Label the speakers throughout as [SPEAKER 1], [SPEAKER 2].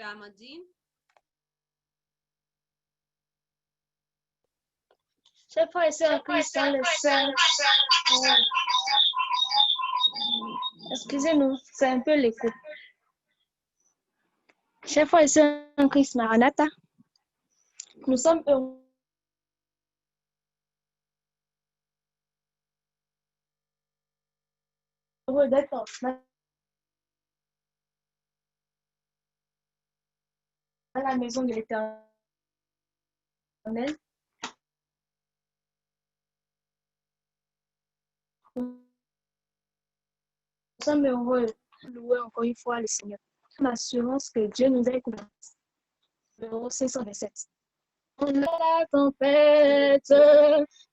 [SPEAKER 1] Amandine.
[SPEAKER 2] Chers frères et sœurs en Christ, dans le Saint. Excusez-nous, c'est un peu l'écho. Chers frères et sœurs en Christ, Maranatha, nous sommes heureux d'être dans la maison de l'Éternel. Nous sommes heureux de louer encore une fois le Seigneur. L'assurance que Dieu nous a écoutés. Numéro 527. La tempête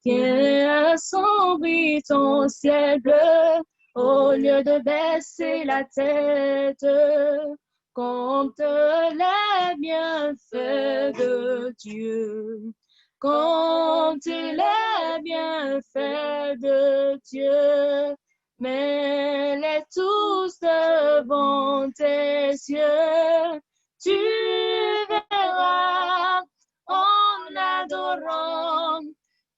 [SPEAKER 2] vient assombrir ton ciel bleu. Au lieu de baisser la tête, compte les bienfaits de Dieu. Compte les bienfaits de Dieu. Mets-les tous devant tes yeux. Tu verras en adorant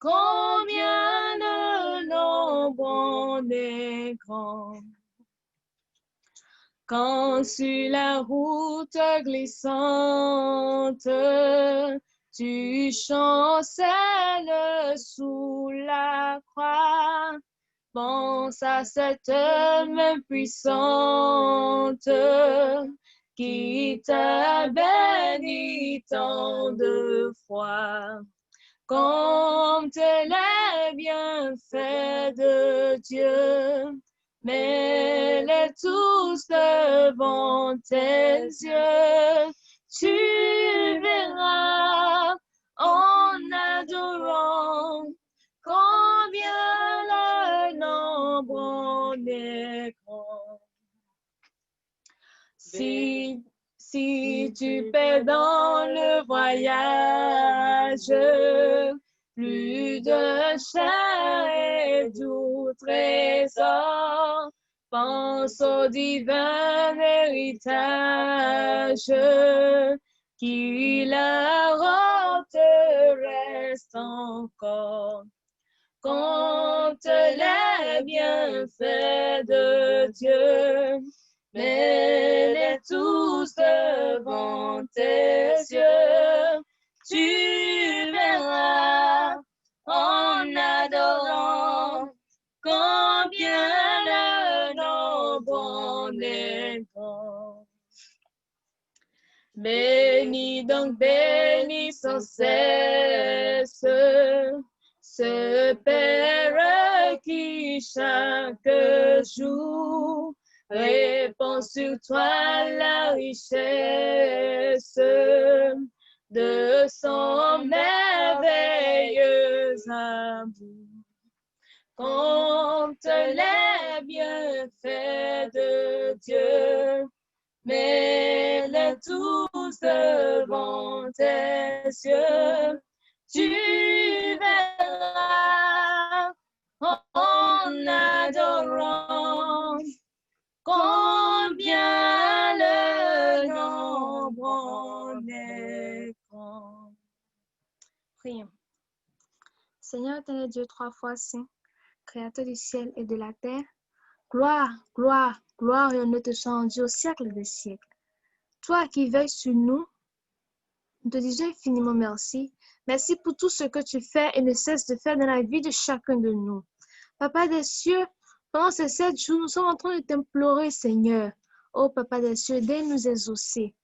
[SPEAKER 2] combien le nombre en est grand. Quand sur la route glissante, tu chancelles sous la croix, pense à cette main puissante qui t'a béni tant de fois. Compte les bienfaits de Dieu, mets-les tous devant tes yeux. Tu verras en adorant combien le nombre en est grand. Si tu perds dans le voyage plus de chair et doux trésor, pense au divin héritage qui la te reste encore. Compte les bienfaits de Dieu, mets-les tous devant tes yeux. Tu verras en adorant combien le nombre en est grand. Bénis donc, bénis sans cesse ce Père qui chaque jour répand sur toi la richesse de son merveilleux amour. Compte les bienfaits de Dieu, mets-les tous devant tes yeux. Tu verras en adorant combien le nombre en est grand. Prions. Seigneur éternel Dieu, trois fois saint, créateur du ciel et de la terre, gloire, gloire, gloire et honneur te soit rendu au siècle des siècles. Toi qui veilles sur nous, nous te disons infiniment merci. Merci pour tout ce que tu fais et ne cesses de faire dans la vie de chacun de nous. Papa des cieux, pendant ces 7 jours, nous sommes en train de t'implorer, Seigneur. Oh, Papa des cieux, aide nous exaucer.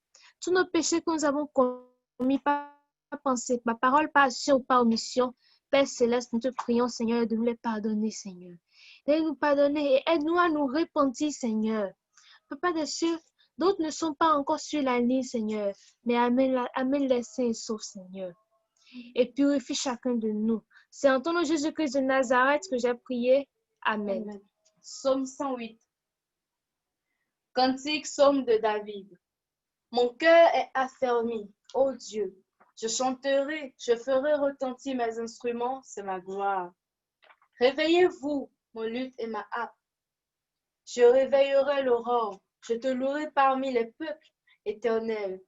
[SPEAKER 2] Tous nos péchés que nous avons commis par pensée, par parole, par action ou par omission, Père céleste, nous te prions, Seigneur, de nous les pardonner, Seigneur. De nous pardonner et aide-nous à nous repentir, Seigneur. Papa des cieux, d'autres ne sont pas encore sur la ligne, Seigneur, mais amène-les sains et saufs, Seigneur. Et purifie chacun de nous. C'est en ton nom Jésus-Christ de Nazareth que j'ai prié. Amen.
[SPEAKER 3] Amen. Psaume 108. Cantique psaume de David. Mon cœur est affermi, ô Dieu. Je chanterai, je ferai retentir mes instruments, c'est ma gloire. Réveillez-vous, mon luth et ma harpe. Je réveillerai l'aurore, je te louerai parmi les peuples, Éternel.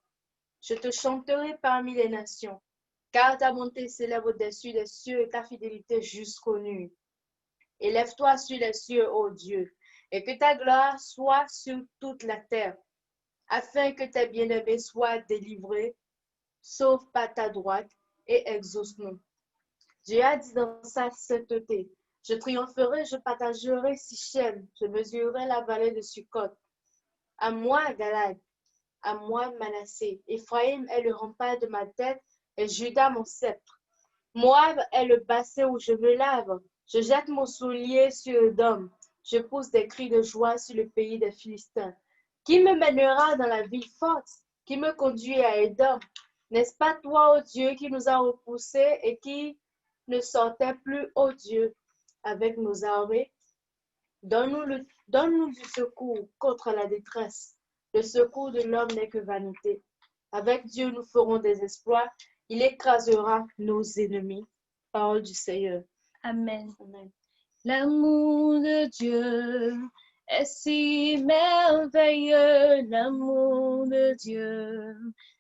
[SPEAKER 3] Je te chanterai parmi les nations, car ta bonté s'élève au-dessus des cieux et ta fidélité jusqu'aux nuits. Élève-toi sur les cieux, ô Dieu, et que ta gloire soit sur toute la terre, afin que tes bien-aimés soient délivrés. Sauve par ta droite et exauce-nous. Dieu a dit dans sa sainteté, je triompherai, je partagerai Sichem, je mesurerai la vallée de Sukkot. À moi, Galad, à moi, Manassé. Éphraïm est le rempart de ma tête et Juda mon sceptre. Moab est le bassin où je me lave. Je jette mon soulier sur Edom. Je pousse des cris de joie sur le pays des Philistins. Qui me mènera dans la ville forte? Qui me conduit à Edom? N'est-ce pas toi, ô Dieu, qui nous a repoussés et qui ne sortait plus, ô Dieu, avec nos armées? Donne-nous du secours contre la détresse. Le secours de l'homme n'est que vanité. Avec Dieu, nous ferons des exploits. Il écrasera nos ennemis. Parole du Seigneur.
[SPEAKER 2] Amen.
[SPEAKER 3] Amen.
[SPEAKER 2] L'amour de Dieu est si merveilleux, l'amour de Dieu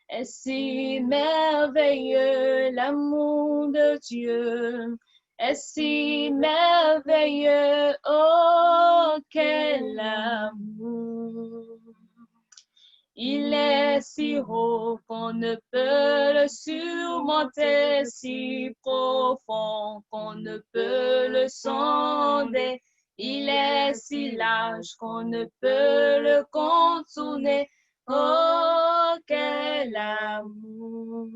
[SPEAKER 2] est si merveilleux, l'amour de Dieu est si merveilleux, oh quel amour! Il est si haut qu'on ne peut le surmonter, si profond qu'on ne peut le sonder. Il est si large qu'on ne peut le contourner. Oh, quel amour!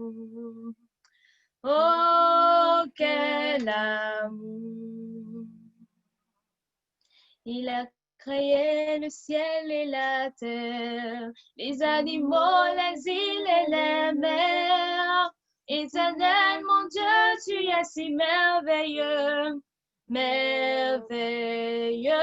[SPEAKER 2] Oh, quel amour! Il a créé le ciel et la terre, les animaux, les îles et les mers. Éternel, mon Dieu, tu es si merveilleux, merveilleux.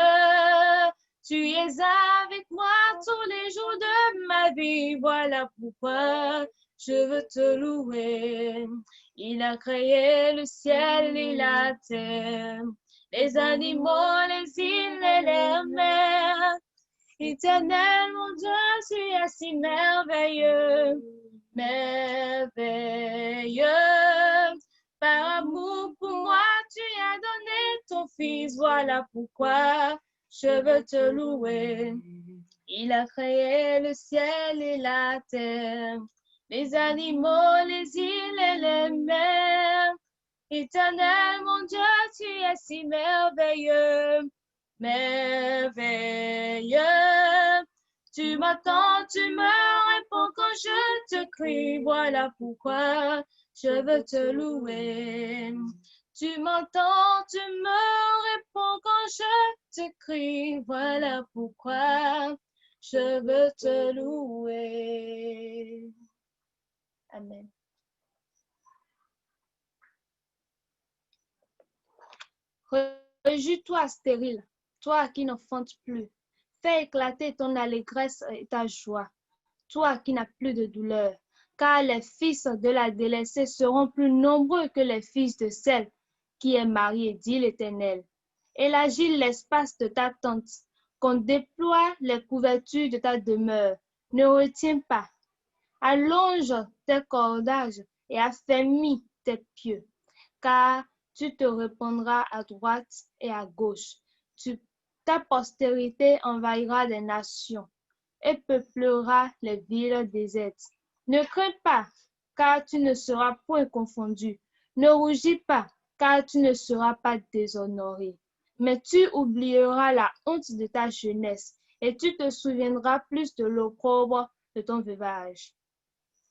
[SPEAKER 2] Tu es avec moi tous les jours de ma vie, voilà pourquoi je veux te louer. Il a créé le ciel et la terre, les animaux, les îles et les mers. Éternel, mon Dieu, tu es si merveilleux, merveilleux. Par amour pour moi, tu as donné ton Fils, voilà pourquoi je veux te louer. Il a créé le ciel et la terre, les animaux, les îles et les mers. Éternel, mon Dieu, tu es si merveilleux, merveilleux. Tu m'entends, tu me réponds quand je te crie, voilà pourquoi je veux te louer. Tu m'entends, tu me réponds quand je te crie, voilà pourquoi je veux te louer. Amen. Réjouis-toi, stérile, toi qui n'enfantes plus. Fais éclater ton allégresse et ta joie, toi qui n'as plus de douleur, car les fils de la délaissée seront plus nombreux que les fils de celle qui est mariée, dit l'Éternel. Élargis l'espace de ta tente, qu'on déploie les couvertures de ta demeure. Ne retiens pas. Allonge tes cordages et affermis tes pieux, car tu te répandras à droite et à gauche. Ta postérité envahira des nations et peuplera les villes désertes. Ne crains pas, car tu ne seras point confondu. Ne rougis pas, car tu ne seras pas déshonoré. Mais tu oublieras la honte de ta jeunesse et tu te souviendras plus de l'opprobre de ton veuvage.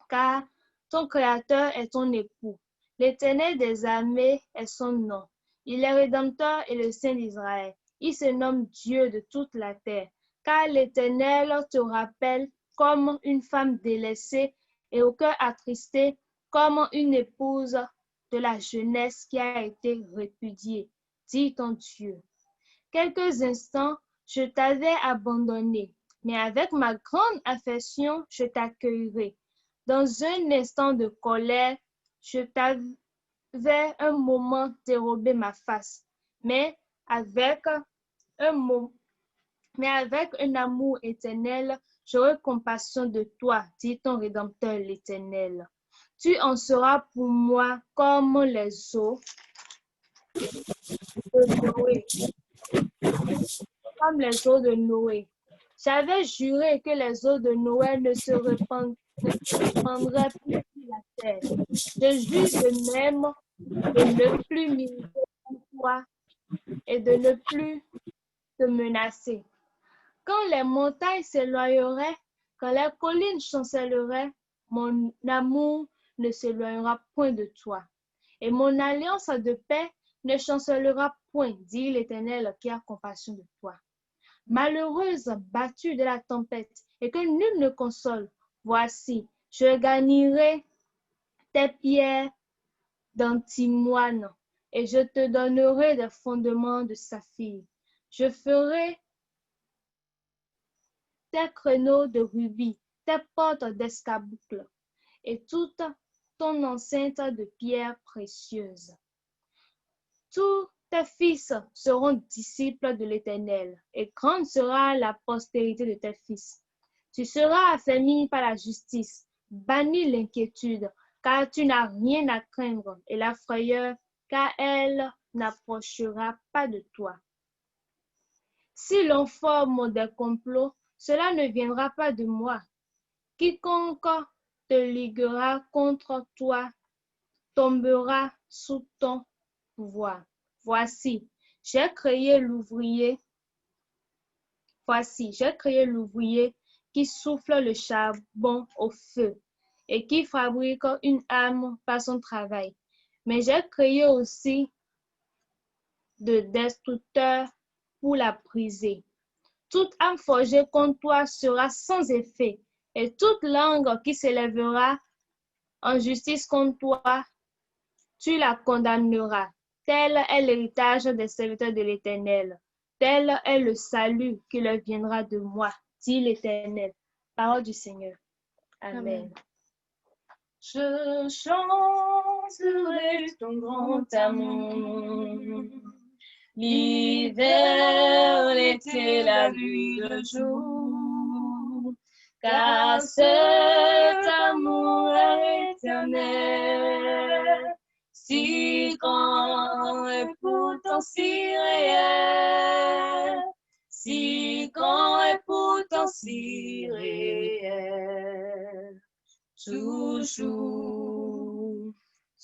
[SPEAKER 2] Car ton Créateur est ton époux. L'Éternel des armées est son nom. Il est Rédempteur et le Saint d'Israël. Il se nomme Dieu de toute la terre. Car l'Éternel te rappelle comme une femme délaissée et au cœur attristé, comme une épouse de la jeunesse qui a été répudiée, dit ton Dieu. Quelques instants, je t'avais abandonné, mais avec ma grande affection, je t'accueillerai. Dans un instant de colère, je t'avais un moment dérobé ma face, mais avec un Mais avec un amour éternel, j'aurai compassion de toi, dit ton Rédempteur l'Éternel. Tu en seras pour moi comme les eaux de Noé, comme les eaux de Noé. J'avais juré que les eaux de Noé ne se répandraient plus sur la terre. Je jure de même de ne plus m'irriter contre toi et de ne plus te menacer. Quand les montagnes s'éloigneraient, quand les collines chancelleraient, mon amour ne s'éloignera point de toi. Et mon alliance de paix ne chancellera point, dit l'Éternel qui a compassion de toi. Malheureuse, battue de la tempête, et que nul ne console, voici, je garnirai tes pierres d'antimoine, et je te donnerai des fondements de saphir. Je ferai tes créneaux de rubis, tes portes d'escarboucle, et toute ton enceinte de pierres précieuses. Tous tes fils seront disciples de l'Éternel, et grande sera la postérité de tes fils. Tu seras affermi par la justice, banni l'inquiétude, car tu n'as rien à craindre, et la frayeur, car elle n'approchera pas de toi. Si l'on forme des complots, cela ne viendra pas de moi. Quiconque te liguera contre toi tombera sous ton pouvoir. Voici, j'ai créé l'ouvrier qui souffle le charbon au feu et qui fabrique une arme par son travail. Mais j'ai créé aussi de destructeurs pour la briser. Toute âme forgée contre toi sera sans effet, et toute langue qui s'élèvera en justice contre toi, tu la condamneras. Tel est l'héritage des serviteurs de l'Éternel. Tel est le salut qui leur viendra de moi, dit l'Éternel. Parole du Seigneur. Amen.
[SPEAKER 3] Je chanterai ton grand amour. L'hiver, l'été, la nuit, le jour. Car cet amour est éternel, si grand et pourtant si réel, si grand et pourtant si réel. Toujours,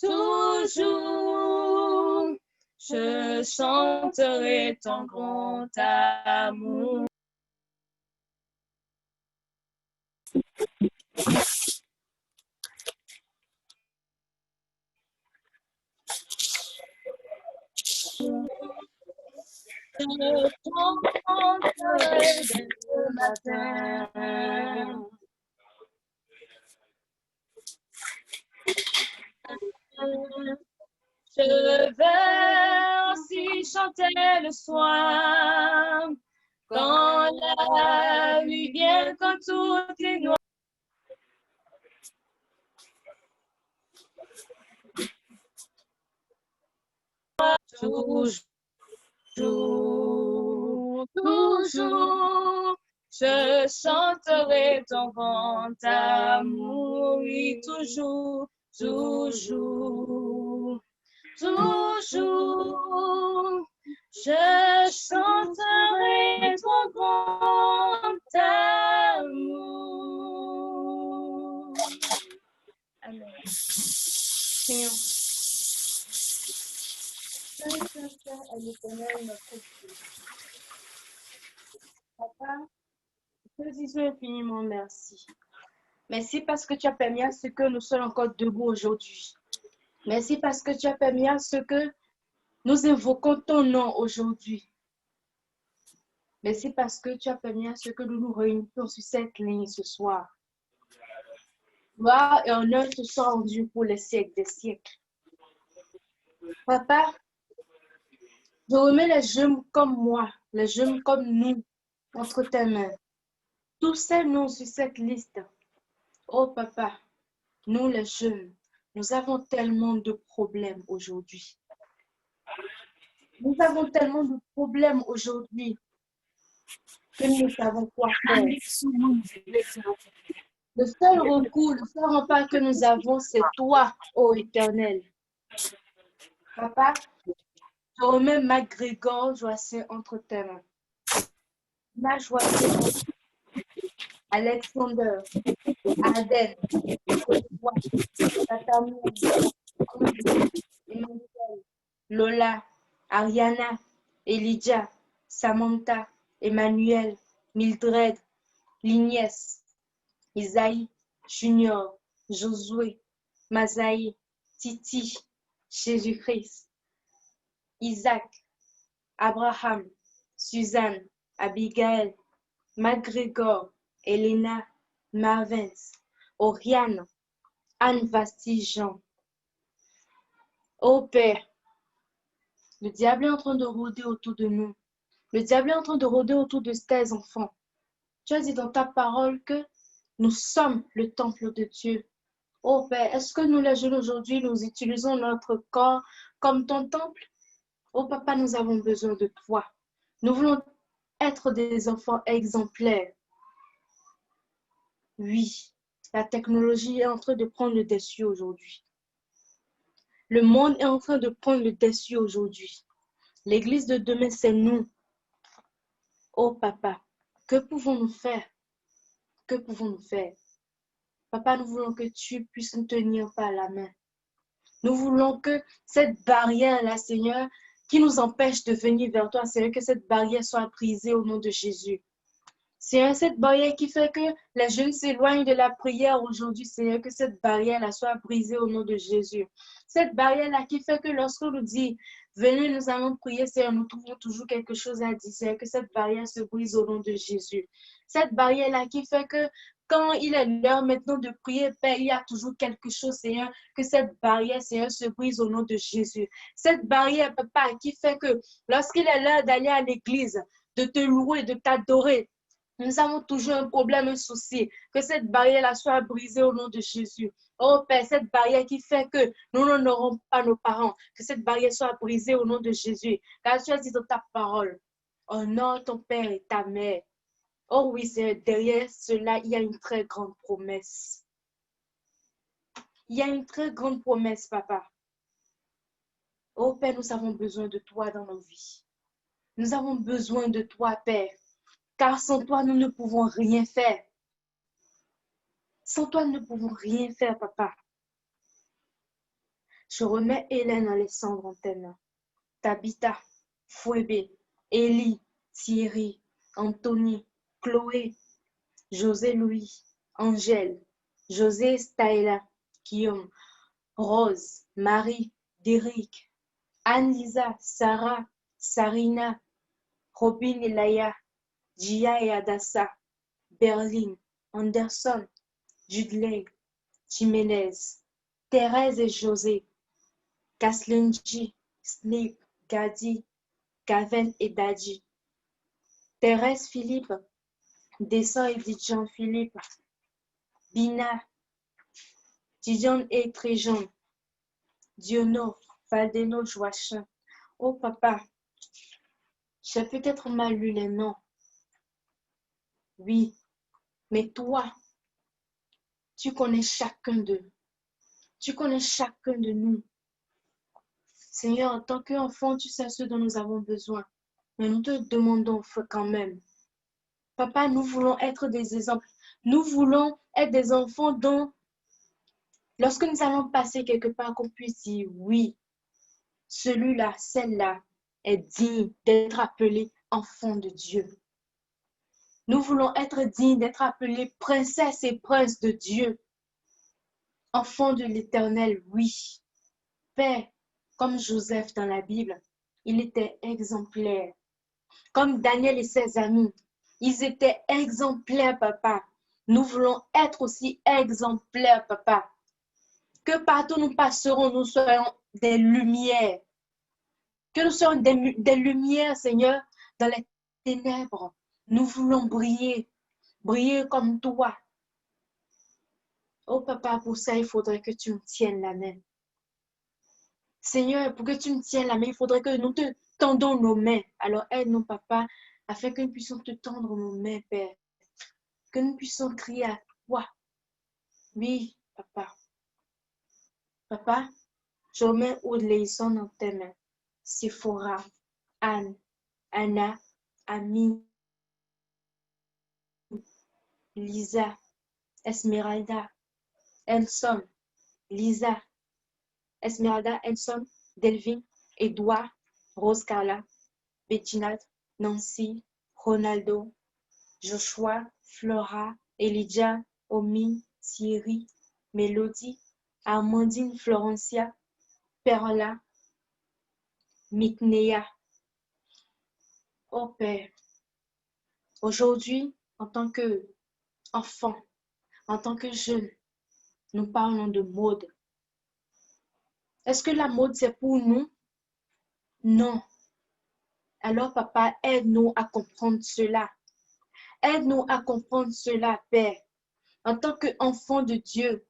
[SPEAKER 3] toujours, je chanterai ton grand amour. Je chanterai dès le matin. Je vais aussi chanter le soir, quand la nuit vient, quand tout est noir. Toujours, toujours, je chanterai ton grand amour, oui, toujours, toujours, toujours, je chanterai ton grand amour. Amen. Prions. Saint est l'Éternel notre Dieu. Papa, je te dis infiniment merci. Merci parce que tu as permis à ce que nous soyons encore debout aujourd'hui. Merci parce que tu as permis à ce que nous invoquons ton nom aujourd'hui. Merci parce que tu as permis à ce que nous nous réunissions sur cette ligne ce soir. Gloire et honneur te soient rendus pour les siècles des siècles. Papa, je remets les jeunes comme moi, les jeunes comme nous, entre tes mains. Tous ces noms sur cette liste. Oh papa, nous les jeunes, nous avons tellement de problèmes aujourd'hui. Nous avons tellement de problèmes aujourd'hui. que nous ne savons quoi faire. Le seul recours, le seul rempart que nous avons, c'est toi, ô Éternel. Papa, je remets MacGregor Joassin entre tes mains. Ma Joassin, Alexander, Aden, Godefroy, Nathaniel, Andrew, Emmanuel, Lola, Ariana, Elijah, Samantha, Emmanuel, Mildred, Lignès, Isaïe, Junior, Josué, Mazaï, Titi, Jésus-Christ, Isaac, Abraham, Suzanne, Abigail, MacGregor, Elena, Marvins, Oriane, Anne Vastigean. Ô Père, le diable est en train de rôder autour de nous. Le diable est en train de rôder autour de tes enfants. Tu as dit dans ta parole que nous sommes le temple de Dieu. Ô Père, est-ce que nous, les jeunes aujourd'hui, nous utilisons notre corps comme ton temple? Ô Papa, nous avons besoin de toi. Nous voulons être des enfants exemplaires. Oui, la technologie est en train de prendre le dessus aujourd'hui. Le monde est en train de prendre le dessus aujourd'hui. L'église de demain, c'est nous. Oh Papa, que pouvons-nous faire? Que pouvons-nous faire? Papa, nous voulons que tu puisses nous tenir par la main. Nous voulons que cette barrière-là, Seigneur, qui nous empêche de venir vers toi, Seigneur, que cette barrière soit brisée au nom de Jésus. Seigneur, cette barrière qui fait que les jeunes s'éloignent de la prière aujourd'hui, Seigneur, que cette barrière-là soit brisée au nom de Jésus. Cette barrière-là qui fait que lorsqu'on nous dit, venez, nous allons prier, Seigneur, nous trouvons toujours quelque chose à dire, Seigneur, que cette barrière se brise au nom de Jésus. Cette barrière-là qui fait que quand il est l'heure maintenant de prier, Père, il y a toujours quelque chose, Seigneur, que cette barrière, Seigneur, se brise au nom de Jésus. Cette barrière, Papa, qui fait que lorsqu'il est l'heure d'aller à l'église, de te louer, de t'adorer, nous avons toujours un problème, un souci. Que cette barrière-là soit brisée au nom de Jésus. Oh Père, cette barrière qui fait que nous n'honorons pas nos parents, que cette barrière soit brisée au nom de Jésus. Car tu as dit dans ta parole, honore ton père et ta mère. Oh oui, c'est derrière cela, il y a une très grande promesse. Il y a une très grande promesse, Papa. Oh Père, nous avons besoin de toi dans nos vies. Nous avons besoin de toi, Père. Car sans toi, nous ne pouvons rien faire. Sans toi, nous ne pouvons rien faire, Papa. Je remets Hélène Alexandre en tes mains. Tabitha, Fouébé, Élie, Thierry, Anthony, Chloé, José Louis, Angèle, José Staella, Guillaume, Rose, Marie, Derrick, Anne-Lisa, Sarah, Sarina, Robin et Laïa, Gia et Adassa, Berlin, Anderson, Judley, Jiménez, Thérèse et José, Kaslenji, Snip, Gadi, Gaven et Dadji, Thérèse Philippe, Descend et Dijon Philippe, Bina, Dijon et Tréjon, Diono, Valdeno Joachim. Oh papa, j'ai peut-être mal lu les noms. Oui, mais toi, tu connais chacun d'eux. Tu connais chacun de nous. Seigneur, en tant qu'enfant, tu sais ce dont nous avons besoin. Mais nous te demandons quand même. Papa, nous voulons être des exemples. Nous voulons être des enfants dont, lorsque nous allons passer quelque part, qu'on puisse dire oui, celui-là, celle-là est digne d'être appelé enfant de Dieu. Nous voulons être dignes d'être appelés princesses et princes de Dieu. Enfants de l'Éternel, oui. Père, comme Joseph dans la Bible, il était exemplaire. Comme Daniel et ses amis, ils étaient exemplaires, papa. Nous voulons être aussi exemplaires, papa. Que partout nous passerons, nous soyons des lumières. Que nous soyons des lumières, Seigneur, dans les ténèbres. Nous voulons briller, briller comme toi. Oh papa, pour ça, il faudrait que tu me tiennes la main. Seigneur, pour que tu me tiennes la main, il faudrait que nous te tendons nos mains. Alors aide-nous, papa, afin que nous puissions te tendre nos mains, Père, que nous puissions crier à toi. Oui, papa. Papa, je remets Audleyson dans tes mains. Sephora, Anne, Anna, Ami, Lisa, Esmeralda, Elson, Lisa, Esmeralda, Elson, Delvin, Edouard, Rose Carla, Bettinat, Nancy, Ronaldo, Joshua, Flora, Elijah, Omi, Thierry, Mélodie, Armandine, Florencia, Perla, Mitnea. Oh Père, aujourd'hui, en tant qu'enfant, en tant que jeune, nous parlons de mode. Est-ce que la mode, c'est pour nous? Non. Alors, papa, aide-nous à comprendre cela. Aide-nous à comprendre cela, Père. En tant qu'enfant de Dieu,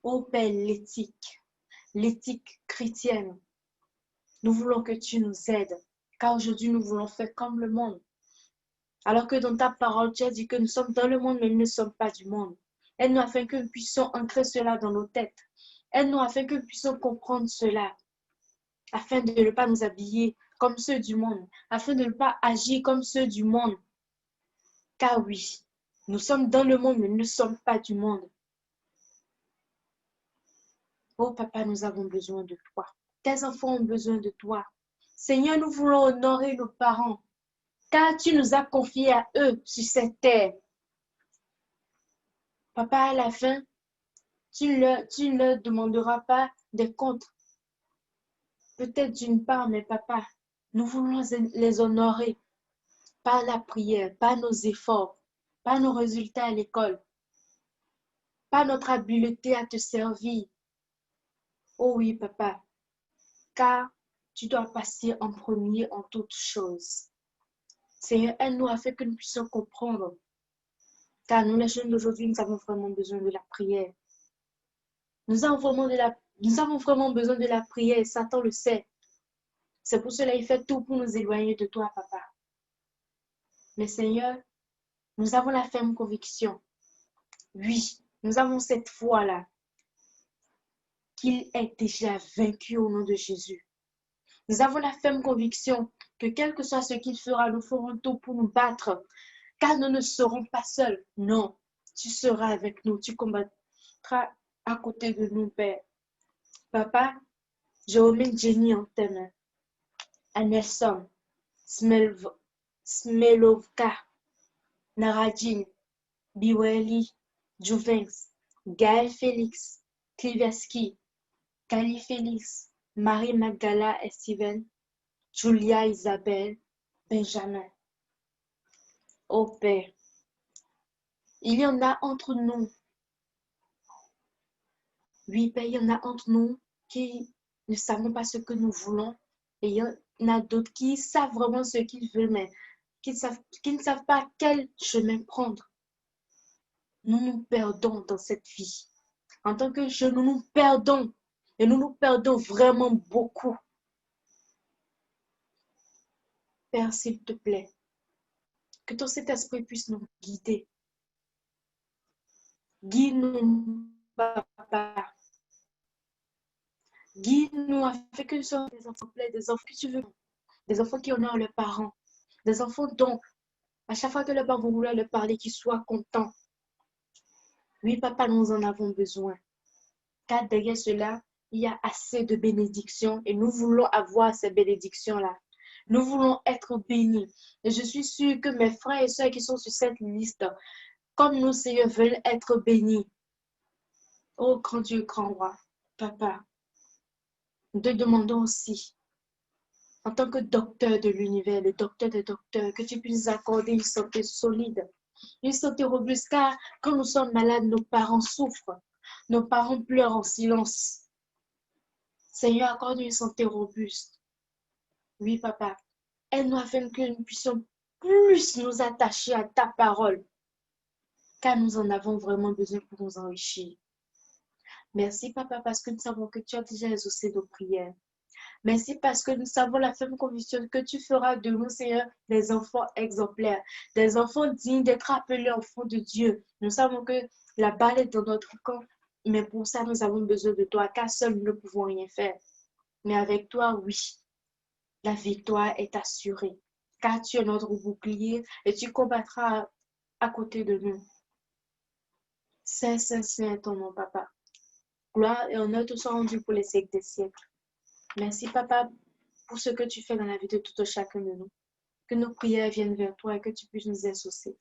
[SPEAKER 3] oh Père, l'éthique chrétienne, nous voulons que tu nous aides, car aujourd'hui, nous voulons faire comme le monde. Alors que dans ta parole, tu as dit que nous sommes dans le monde, mais nous ne sommes pas du monde. Aide-nous afin que nous puissions ancrer cela dans nos têtes. Aide-nous afin que nous puissions comprendre cela, afin de ne pas nous habiller comme ceux du monde, afin de ne pas agir comme ceux du monde. Car oui, nous sommes dans le monde, mais nous ne sommes pas du monde. Oh papa, nous avons besoin de toi. Tes enfants ont besoin de toi. Seigneur, nous voulons honorer nos parents, car tu nous as confiés à eux sur cette terre. Papa, à la fin, tu ne leur demanderas pas des comptes. Peut-être d'une part, mais papa, nous voulons les honorer par la prière, par nos efforts, par nos résultats à l'école, par notre habileté à te servir. Oh oui, papa, car tu dois passer en premier en toutes choses. Seigneur, aide-nous afin que nous puissions comprendre. Car nous, les jeunes d'aujourd'hui, nous avons vraiment besoin de la prière. Nous avons vraiment besoin de la prière. Satan le sait. C'est pour cela qu'il fait tout pour nous éloigner de toi, papa. Mais Seigneur, nous avons la ferme conviction. Oui, nous avons cette foi-là. Qu'il est déjà vaincu au nom de Jésus. Nous avons la ferme conviction que quel que soit ce qu'il fera, nous ferons tout pour nous battre. Car nous ne serons pas seuls. Non, tu seras avec nous. Tu combattras à côté de nous, Père. Papa, je remets Jenny en tes mains. Nelson, Smelovka, Naradine, Biweli, Juvens, Gaël Félix, Kliveski, Kali Félix, Marie Magdala et Steven, Julia Isabelle, Benjamin. Oh Père, il y en a entre nous. Oui, Père, il y en a entre nous qui ne savons pas ce que nous voulons. Et il y en a d'autres qui savent vraiment ce qu'ils veulent, mais qui ne savent pas quel chemin prendre. Nous nous perdons dans cette vie. En tant que jeunes, nous nous perdons. Et nous nous perdons vraiment beaucoup. Père, s'il te plaît, que ton Saint-Esprit puisse nous guider. Guide-nous, papa. Guide-nous afin que nous soyons des enfants pleins, des enfants que tu veux, des enfants qui honorent leurs parents, des enfants dont, à chaque fois que leurs parents vont vouloir leur parler, qu'ils soient contents. Oui, papa, nous en avons besoin. Car derrière cela, il y a assez de bénédictions et nous voulons avoir ces bénédictions-là. Nous voulons être bénis. Et je suis sûre que mes frères et sœurs qui sont sur cette liste, comme nous, Seigneur, veulent être bénis. Oh, grand Dieu, grand roi, papa, nous te demandons aussi, en tant que docteur de l'univers, le docteur des docteurs, que tu puisses accorder une santé solide, une santé robuste, car quand nous sommes malades, nos parents souffrent, nos parents pleurent en silence. Seigneur, accorde une santé robuste. Oui, papa, aide-nous afin que nous puissions plus nous attacher à ta parole, car nous en avons vraiment besoin pour nous enrichir. Merci, papa, parce que nous savons que tu as déjà exaucé nos prières. Merci parce que nous savons la ferme conviction que tu feras de nous, Seigneur, des enfants exemplaires, des enfants dignes d'être appelés enfants de Dieu. Nous savons que la balle est dans notre camp, mais pour ça, nous avons besoin de toi, car seuls nous ne pouvons rien faire. Mais avec toi, oui, la victoire est assurée, car tu es notre bouclier et tu combattras à côté de nous. Saint, Saint, Saint est ton nom, Papa. Gloire et honneur te soient rendus pour les siècles des siècles. Merci, Papa, pour ce que tu fais dans la vie de tout chacun de nous. Que nos prières viennent vers toi et que tu puisses nous exaucer.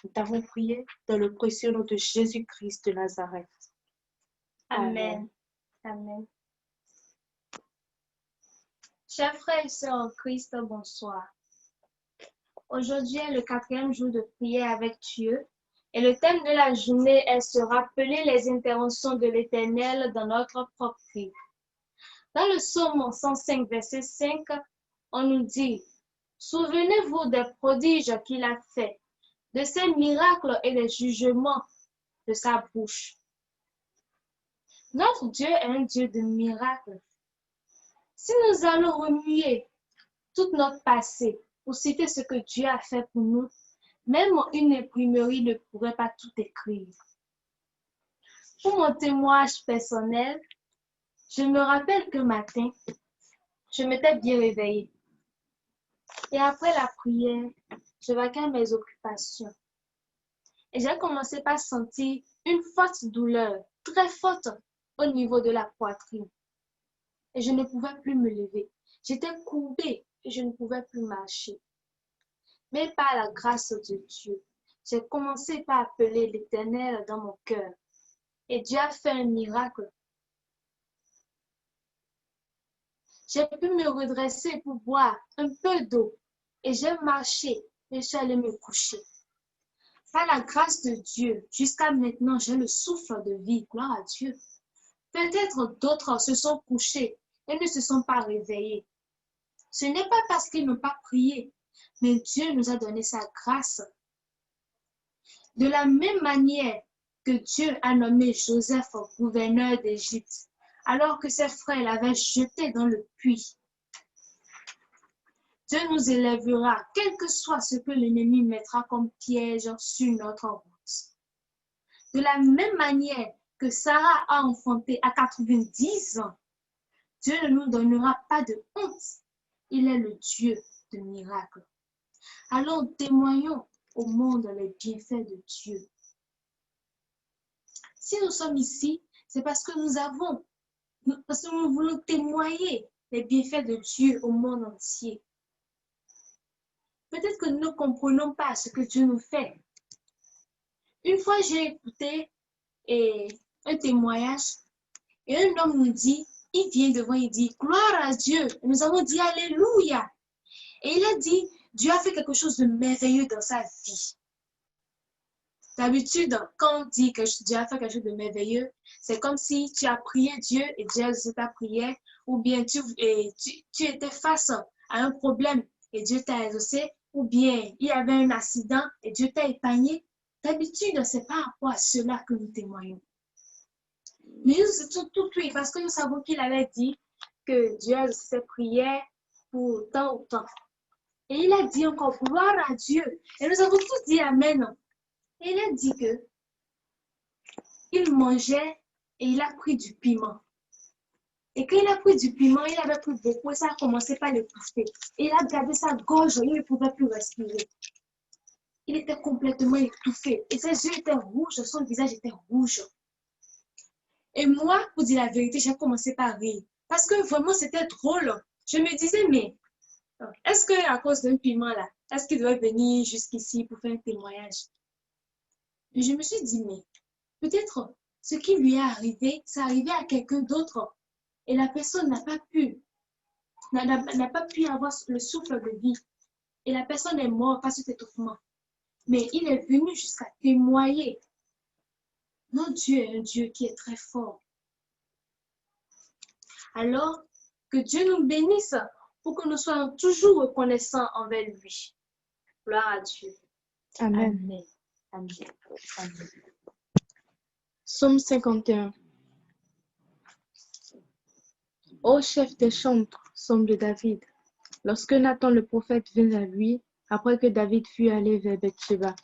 [SPEAKER 3] Nous t'avons prié dans le précieux nom de Jésus-Christ de Nazareth.
[SPEAKER 2] Amen. Amen. Chers frères et sœurs en Christ, bonsoir. Aujourd'hui est le 4e jour de prière avec Dieu et le thème de la journée est se rappeler les interventions de l'Éternel dans notre propre vie. Dans le psaume 105, verset 5, on nous dit « Souvenez-vous des prodiges qu'il a faits, de ses miracles et des jugements de sa bouche. » Notre Dieu est un Dieu de miracles. Si nous allons remuer tout notre passé pour citer ce que Dieu a fait pour nous, même une imprimerie ne pourrait pas tout écrire. Pour mon témoignage personnel, je me rappelle qu'un matin, je m'étais bien réveillée. Et après la prière, je vaquais à mes occupations. Et j'ai commencé par sentir une forte douleur, très forte, au niveau de la poitrine. Et je ne pouvais plus me lever. J'étais courbée et je ne pouvais plus marcher. Mais par la grâce de Dieu, j'ai commencé par appeler l'Éternel dans mon cœur. Et Dieu a fait un miracle. J'ai pu me redresser pour boire un peu d'eau. Et j'ai marché et je suis allée me coucher. Par la grâce de Dieu, jusqu'à maintenant, j'ai le souffle de vie. Gloire à Dieu. Peut-être d'autres se sont couchés et ne se sont pas réveillés. Ce n'est pas parce qu'ils n'ont pas prié, mais Dieu nous a donné sa grâce. De la même manière que Dieu a nommé Joseph gouverneur d'Égypte, alors que ses frères l'avaient jeté dans le puits. Dieu nous élèvera, quel que soit ce que l'ennemi mettra comme piège sur notre route. De la même manière que Sarah a enfanté à 90 ans, Dieu ne nous donnera pas de honte. Il est le Dieu de miracles. Alors témoignons au monde les bienfaits de Dieu. Si nous sommes ici, c'est parce que nous voulons témoigner les bienfaits de Dieu au monde entier. Peut-être que nous ne comprenons pas ce que Dieu nous fait. Une fois, j'ai écouté un témoignage et un homme nous dit, il vient devant, il dit, gloire à Dieu. Et nous avons dit, alléluia. Et il a dit, Dieu a fait quelque chose de merveilleux dans sa vie. D'habitude, quand on dit que Dieu a fait quelque chose de merveilleux, c'est comme si tu as prié Dieu et Dieu a exaucé ta prière, ou bien tu étais face à un problème et Dieu t'a exaucé, ou bien il y avait un accident et Dieu t'a épargné. D'habitude, c'est par rapport à cela que nous témoignons. Mais nous étions tout oui, parce que nous savons qu'il avait dit que Dieu a exaucé ses prières pour tant ou tant. Et il a dit encore gloire à Dieu. Et nous avons tous dit Amen. Et il a dit que il mangeait et il a pris du piment. Et quand il a pris du piment, il avait pris beaucoup et ça a commencé par l'étouffer. Et il a gardé sa gorge, il ne pouvait plus respirer. Il était complètement étouffé. Et ses yeux étaient rouges, son visage était rouge. Et moi, pour dire la vérité, j'ai commencé par rire. Parce que vraiment, c'était drôle. Je me disais, mais est-ce qu'à cause d'un piment là, est-ce qu'il doit venir jusqu'ici pour faire un témoignage? Et je me suis dit, mais peut-être ce qui lui est arrivé, c'est arrivé à quelqu'un d'autre. Et la personne n'a pas pu avoir le souffle de vie. Et la personne est morte par cet étouffement. Mais il est venu jusqu'à témoigner. Notre Dieu est un Dieu qui est très fort. Alors, que Dieu nous bénisse pour que nous soyons toujours reconnaissants envers lui. Gloire à Dieu.
[SPEAKER 3] Amen.
[SPEAKER 2] Amen. Amen. Amen.
[SPEAKER 3] Psaume 51. Ô chef des chantres, somme de David, lorsque Nathan le prophète vint à lui, après que David fut allé vers Bathsheba.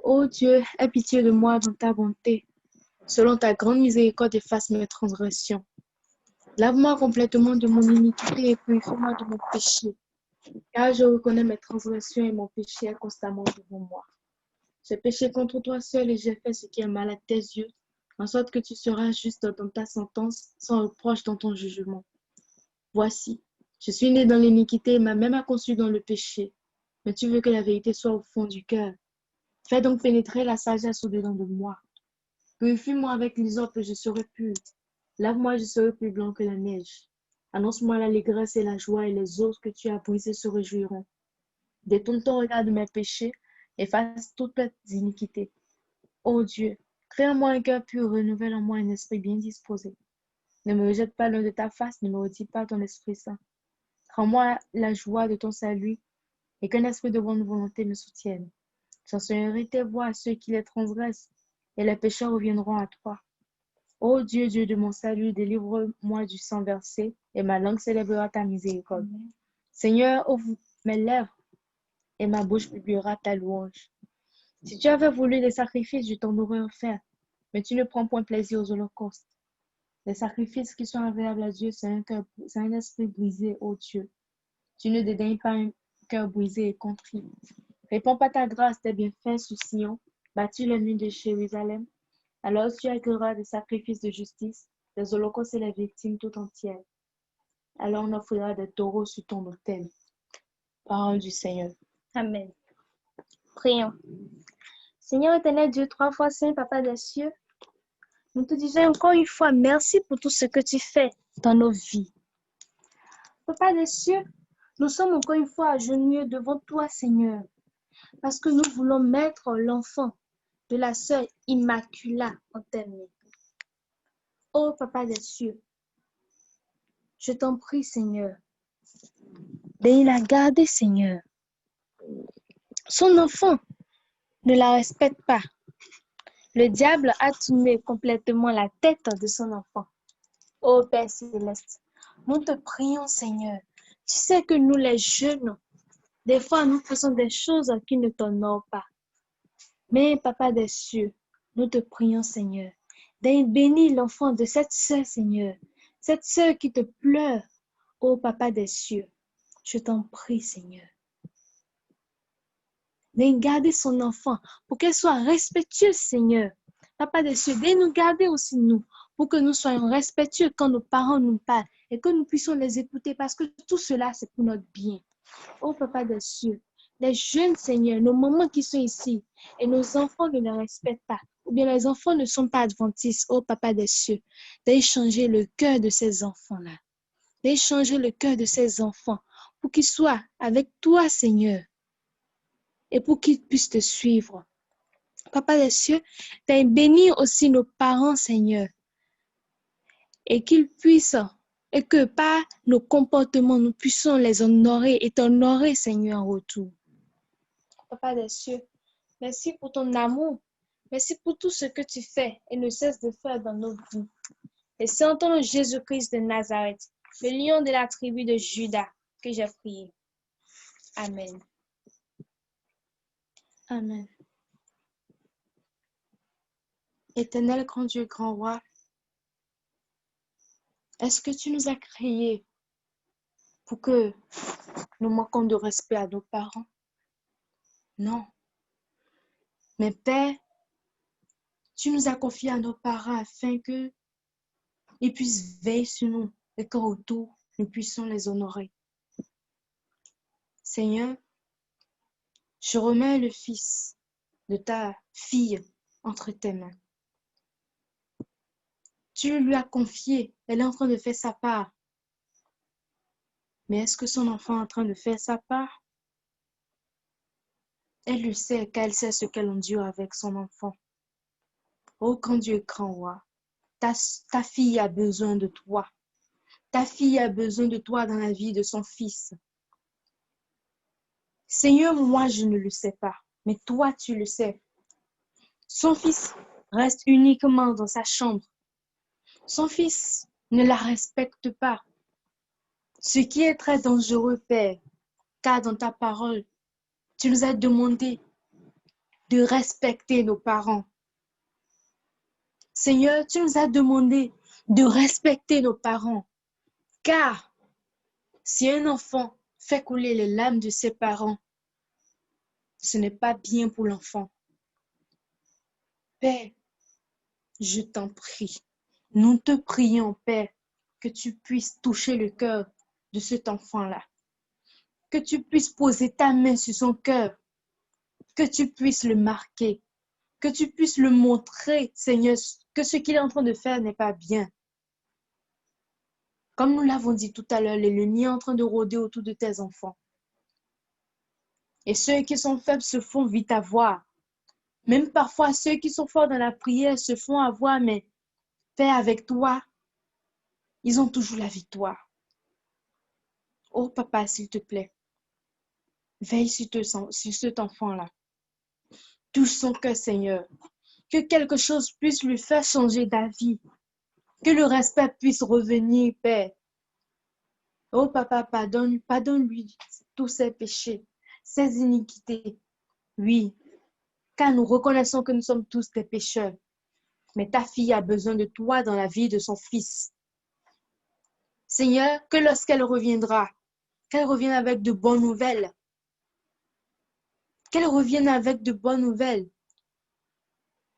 [SPEAKER 3] Ô Dieu, aie pitié de moi dans ta bonté. Selon ta grande miséricorde, efface mes transgressions. Lave-moi complètement de mon iniquité et purifie-moi de mon péché. Car je reconnais mes transgressions et mon péché est constamment devant moi. J'ai péché contre toi seul et j'ai fait ce qui est mal à tes yeux, en sorte que tu seras juste dans ta sentence, sans reproche dans ton jugement. Voici, je suis né dans l'iniquité et ma mère m'a conçu dans le péché. Mais tu veux que la vérité soit au fond du cœur. Fais donc pénétrer la sagesse au-dedans de moi. Purifie-moi avec l'hysope et je serai pur. Lave-moi, je serai plus blanc que la neige. Annonce-moi l'allégresse et la joie et les os que tu as brisés se réjouiront. Détourne ton regard de mes péchés, efface toutes mes iniquités. Ô Dieu, crée en moi un cœur pur, renouvelle en moi un esprit bien disposé. Ne me rejette pas loin de ta face, ne me retire pas ton Esprit Saint. Rends-moi la joie de ton salut et qu'un esprit de bonne volonté me soutienne. J'enseignerai tes voies à ceux qui les transgressent et les pécheurs reviendront à toi. Ô Dieu, Dieu de mon salut, délivre-moi du sang versé et ma langue célébrera ta miséricorde. Amen. Seigneur, ouvre mes lèvres et ma bouche publiera ta louange. Si tu avais voulu des sacrifices, je t'en aurais offert, mais tu ne prends point plaisir aux holocaustes. Les sacrifices qui sont agréables à Dieu, c'est un esprit brisé, ô Dieu. Tu ne dédaignes pas un cœur brisé et contrit. Réponds pas ta grâce, tes bienfaits sur Sion, bâtis les murs de Jérusalem. Alors tu accueilleras des sacrifices de justice, des holocaustes et les victimes tout entières. Alors on offrira des taureaux sur ton autel. Parole du Seigneur.
[SPEAKER 2] Amen. Prions. Seigneur éternel Dieu, 3 fois saint, Papa des cieux, nous te disons encore une fois merci pour tout ce que tu fais dans nos vies. Papa des cieux, nous sommes encore une fois agenouillés devant toi, Seigneur, parce que nous voulons mettre l'enfant de la sœur Immaculata en tes mains. Oh Papa des cieux, je t'en prie, Seigneur, de la garder, Seigneur. Son enfant ne la respecte pas. Le diable a tourné complètement la tête de son enfant. Ô Père Céleste, nous te prions, Seigneur. Tu sais que nous, les jeunes, des fois, nous faisons des choses qui ne t'honorent pas. Mais, Papa des cieux, nous te prions, Seigneur, de bénir l'enfant de cette sœur, Seigneur. Cette sœur qui te pleure, ô Papa des cieux. Je t'en prie, Seigneur. De garder son enfant pour qu'elle soit respectueuse, Seigneur. Papa des cieux, de nous garder aussi, nous, pour que nous soyons respectueux quand nos parents nous parlent et que nous puissions les écouter parce que tout cela, c'est pour notre bien. Oh, Papa des cieux, les jeunes, Seigneur, nos mamans qui sont ici et nos enfants ne les respectent pas, ou bien les enfants ne sont pas adventistes, oh, Papa des cieux, d'échanger le cœur de ces enfants-là, d'échanger le cœur de ces enfants pour qu'ils soient avec toi, Seigneur, et pour qu'ils puissent te suivre. Papa des cieux, bénis aussi nos parents, Seigneur, et qu'ils puissent, et que par nos comportements, nous puissions les honorer et t'honorer, Seigneur, en retour. Papa des cieux, merci pour ton amour, merci pour tout ce que tu fais et ne cesses de faire dans nos vies. Et c'est en ton nom Jésus-Christ de Nazareth, le lion de la tribu de Juda, que j'ai prié. Amen.
[SPEAKER 3] Amen. Éternel, grand Dieu, grand roi, est-ce que tu nous as créés pour que nous manquons de respect à nos parents? Non. Mais Père, tu nous as confiés à nos parents afin qu'ils puissent veiller sur nous et qu'en retour, nous puissions les honorer. Seigneur, je remets le fils de ta fille entre tes mains. Tu lui as confié, elle est en train de faire sa part. Mais est-ce que son enfant est en train de faire sa part? Elle le sait, car elle sait ce qu'elle endure avec son enfant. Oh, grand Dieu, grand roi, ta fille a besoin de toi. Ta fille a besoin de toi dans la vie de son fils. Seigneur, moi, je ne le sais pas, mais toi, tu le sais. Son fils reste uniquement dans sa chambre. Son fils ne la respectent pas. Ce qui est très dangereux, Père, car dans ta parole, tu nous as demandé de respecter nos parents. Seigneur, tu nous as demandé de respecter nos parents, car si un enfant fait couler les larmes de ses parents, ce n'est pas bien pour l'enfant. Père, je t'en prie, nous te prions, Père, que tu puisses toucher le cœur de cet enfant-là, que tu puisses poser ta main sur son cœur, que tu puisses le marquer, que tu puisses le montrer, Seigneur, que ce qu'il est en train de faire n'est pas bien. Comme nous l'avons dit tout à l'heure, l'ennemi est en train de rôder autour de tes enfants. Et ceux qui sont faibles se font vite avoir. Même parfois, ceux qui sont forts dans la prière se font avoir, mais Père, avec toi, ils ont toujours la victoire. Oh papa, s'il te plaît, veille sur cet enfant-là. Touche son cœur, Seigneur. Que quelque chose puisse lui faire changer d'avis. Que le respect puisse revenir, Père. Oh papa, pardonne-lui tous ses péchés, ses iniquités. Oui, car nous reconnaissons que nous sommes tous des pécheurs. Mais ta fille a besoin de toi dans la vie de son fils. Seigneur, que lorsqu'elle reviendra, qu'elle revienne avec de bonnes nouvelles. Qu'elle revienne avec de bonnes nouvelles.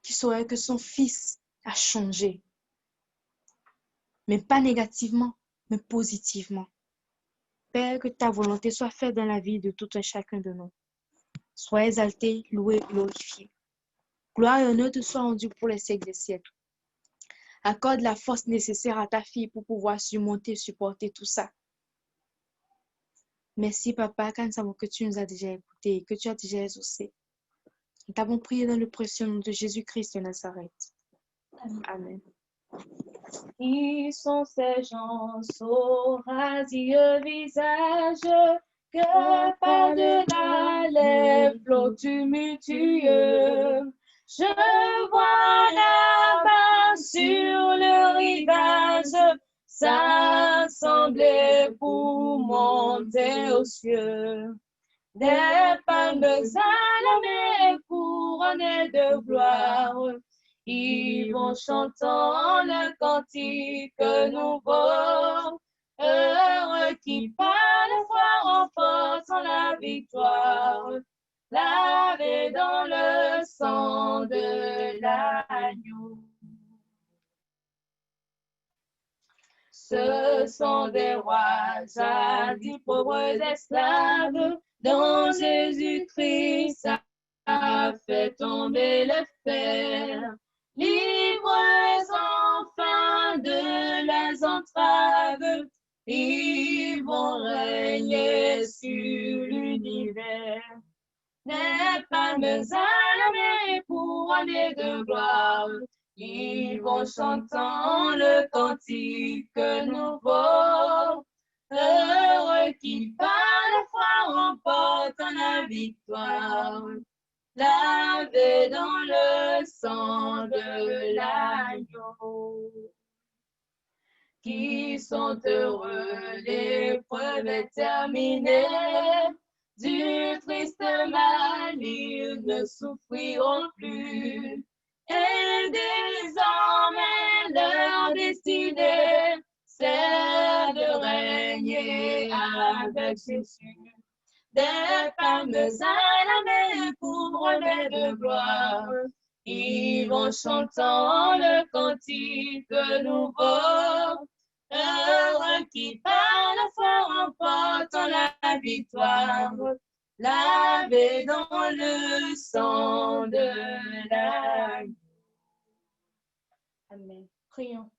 [SPEAKER 3] Qui saurait que son fils a changé. Mais pas négativement, mais positivement. Père, que ta volonté soit faite dans la vie de tout un chacun de nous. Sois exalté, loué, glorifié. Gloire et honneur te soient rendus pour les siècles des siècles. Accorde la force nécessaire à ta fille pour pouvoir surmonter, supporter tout ça. Merci, Papa, car nous savons que tu nous as déjà écoutés et que tu as déjà exaucé. Nous t'avons prié dans le précieux nom de Jésus-Christ de Nazareth. Amen.
[SPEAKER 2] Qui sont ces gens au radieux visage que par-delà les flots tumultueux, je vois là-bas sur le rivage s'assembler pour monter aux cieux. Des palmes acclamées couronnées de gloire, ils vont chantant le cantique nouveau. Heureux qui par la foi remportent la victoire, lavés dans le sang de l'agneau. Ce sont des rois, jadis pauvres esclaves, dont Jésus-Christ a fait tomber le fer. Libres enfin de leurs entraves, ils vont régner sur l'univers. Des palmes acclamées couronnées de gloire, ils vont chantant le cantique nouveau. Heureux qui par la foi remportent la victoire, lavés dans le sang de l'agneau. Qui sont heureux, l'épreuve est terminée. Du triste mal, ils ne souffriront plus. Et désormais, leur destinée, c'est de régner avec Jésus. Des palmes acclamées couronnées de gloire, ils vont chantant le cantique nouveau. Heureux qui par la foi remportent la victoire, lavés dans le sang de l'agneau. Amen. Prions.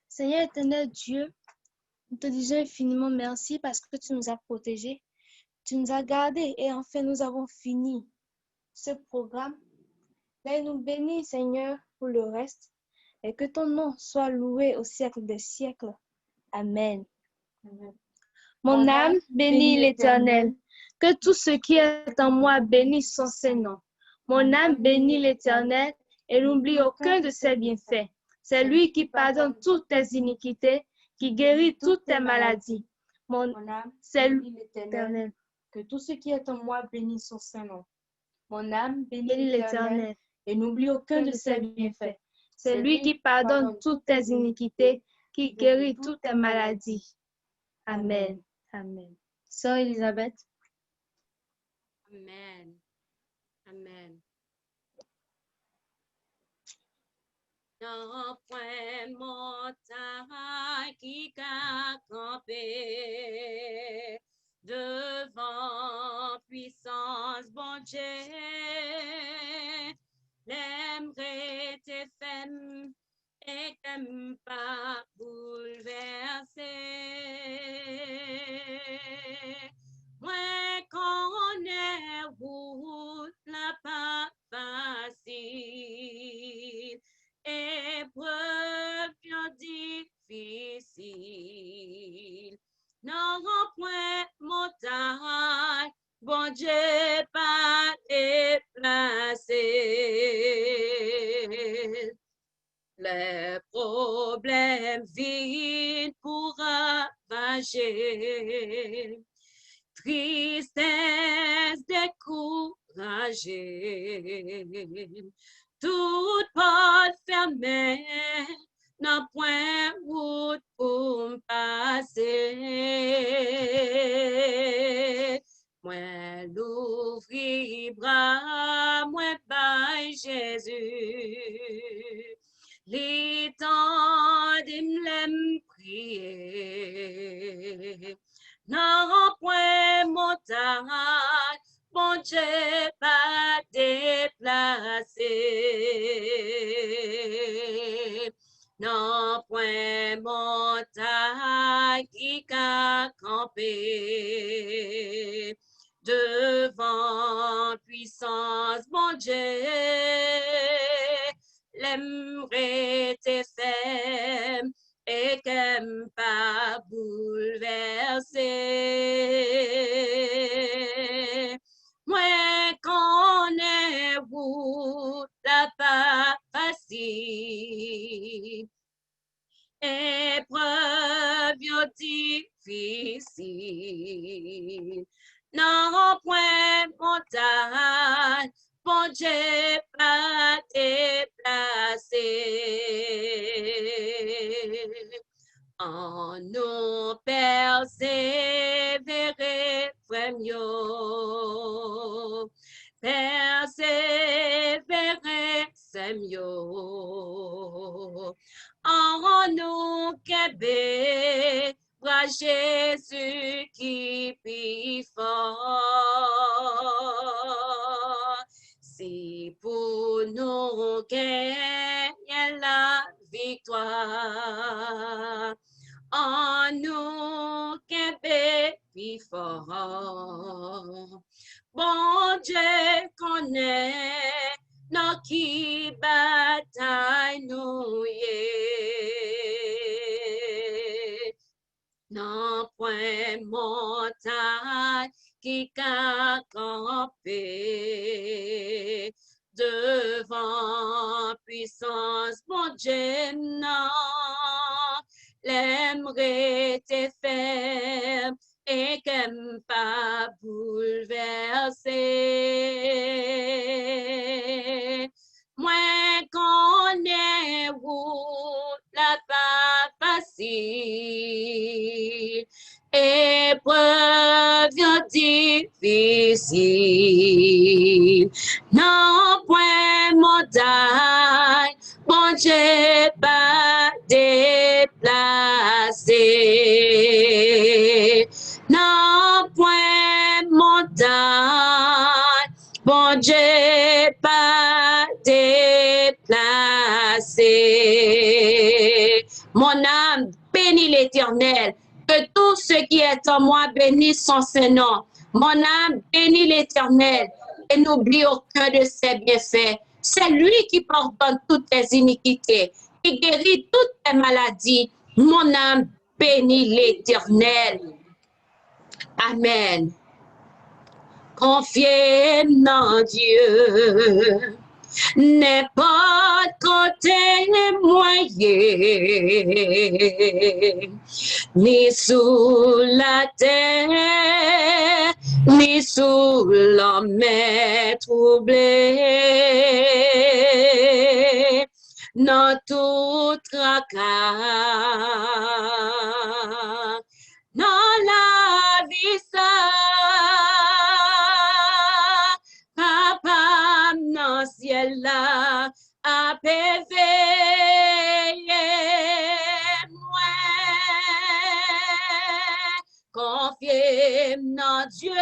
[SPEAKER 2] Seigneur éternel Dieu, nous te disons infiniment merci parce que tu nous as protégés, tu nous as gardés et enfin nous avons fini ce programme. Là, nous bénis, Seigneur, pour le reste et que ton nom soit loué au siècle des siècles. Amen. Amen. Mon âme bénit l'Éternel. Que tout ce qui est en moi bénisse son Saint-Nom. Mon âme bénit l'Éternel et n'oublie aucun de ses bienfaits. C'est lui qui pardonne toutes tes iniquités, qui guérit toutes tes maladies.
[SPEAKER 3] Mon âme,
[SPEAKER 2] C'est
[SPEAKER 3] bénis l'Éternel.
[SPEAKER 2] l'Éternel.
[SPEAKER 3] Que tout ce qui est en moi bénisse son Saint-Nom. Mon âme, bénis
[SPEAKER 2] Bénis
[SPEAKER 3] l'Éternel
[SPEAKER 2] l'Éternel.
[SPEAKER 3] et n'oublie aucun de ses bienfaits.
[SPEAKER 2] C'est lui qui pardonne toutes tes iniquités, qui guérit toutes tes maladies. Amen. Amen. Sœur Elisabeth.
[SPEAKER 1] Amen. Amen. Non point montagne qui a campé devant puissance bon Dieu, l'aimerait tes femmes et t'aime pas bouleverser. Moi connais route la pas facile, épreuve bien difficile. Non point montagne, bon Dieu pas déplacé. Les problèmes vides pour ravager, tristesse découragée, toute porte fermée, n'a point route pour me passer. Moi l'ouvrir bras, moi by Jésus. Les temps de prier, non point montagne, bon Dieu pas déplacé. Non point montagne qui a campé devant puissance, bon Dieu, l'aimerait tes femmes et qu'aime pas bouleverser. Moi connais-vous la pas facile, épreuve difficile. Non point montagne, bon Dieu pas déplacé. En nous persévérer, frère mio. Persévérer, c'est mieux. En nous qu'ébé, bras Jésus qui prie fort. Si pour nous gagne la victoire, en nous qu'ébé plus fort. Bon Dieu connaît nos qui bataille nous yé. Non point montagne qui a campé devant puissance, bon Dieu, non, l'aimerait tes ferme et qu'aime pas bouleverser. Moi connais route la pas facile, épreuve difficile. Non point montagne, bon Dieu pas déplacé. Non point montagne, bon Dieu pas déplacé. Mon âme bénit l'Éternel, que tout ce qui est en moi bénisse son Saint-Nom. Mon âme bénit l'Éternel et n'oublie aucun de ses bienfaits. C'est lui qui pardonne toutes tes iniquités, qui guérit toutes tes maladies. Mon âme bénit l'Éternel. Amen. Confiez en Dieu, n'importe côté moyen, ni sous la terre, ni sous la mer troublée, dans tout tracas, dans la vie ça, papa dans le ciel là, a veillé moi, confié dans Dieu,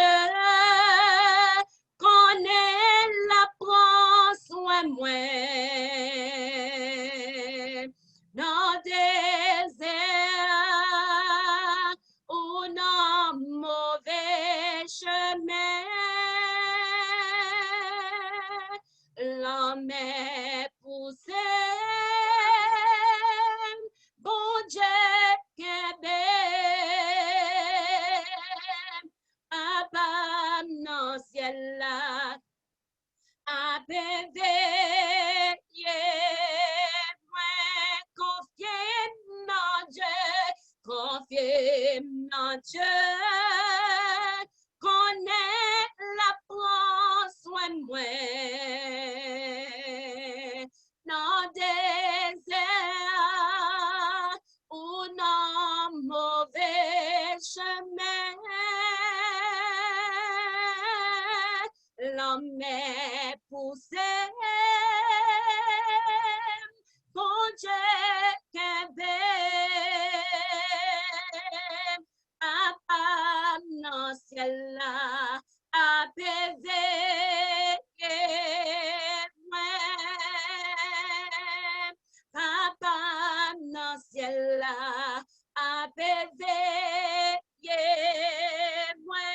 [SPEAKER 1] connaît la prend soin moi, dans désert ou dans mauvais chemin, l'homme est poussé, bon Dieu qu'ébé, papa dans ciel là, a veillé, moi confié dans Dieu, confié dans Dieu, connaît la prend soin de moi, dans désert ou dans mauvais chemin, l'homme est poussé, bon Dieu qu'ébé, papa dans ciel là, a veillé moi, papa dans ciel là, a veillé moi,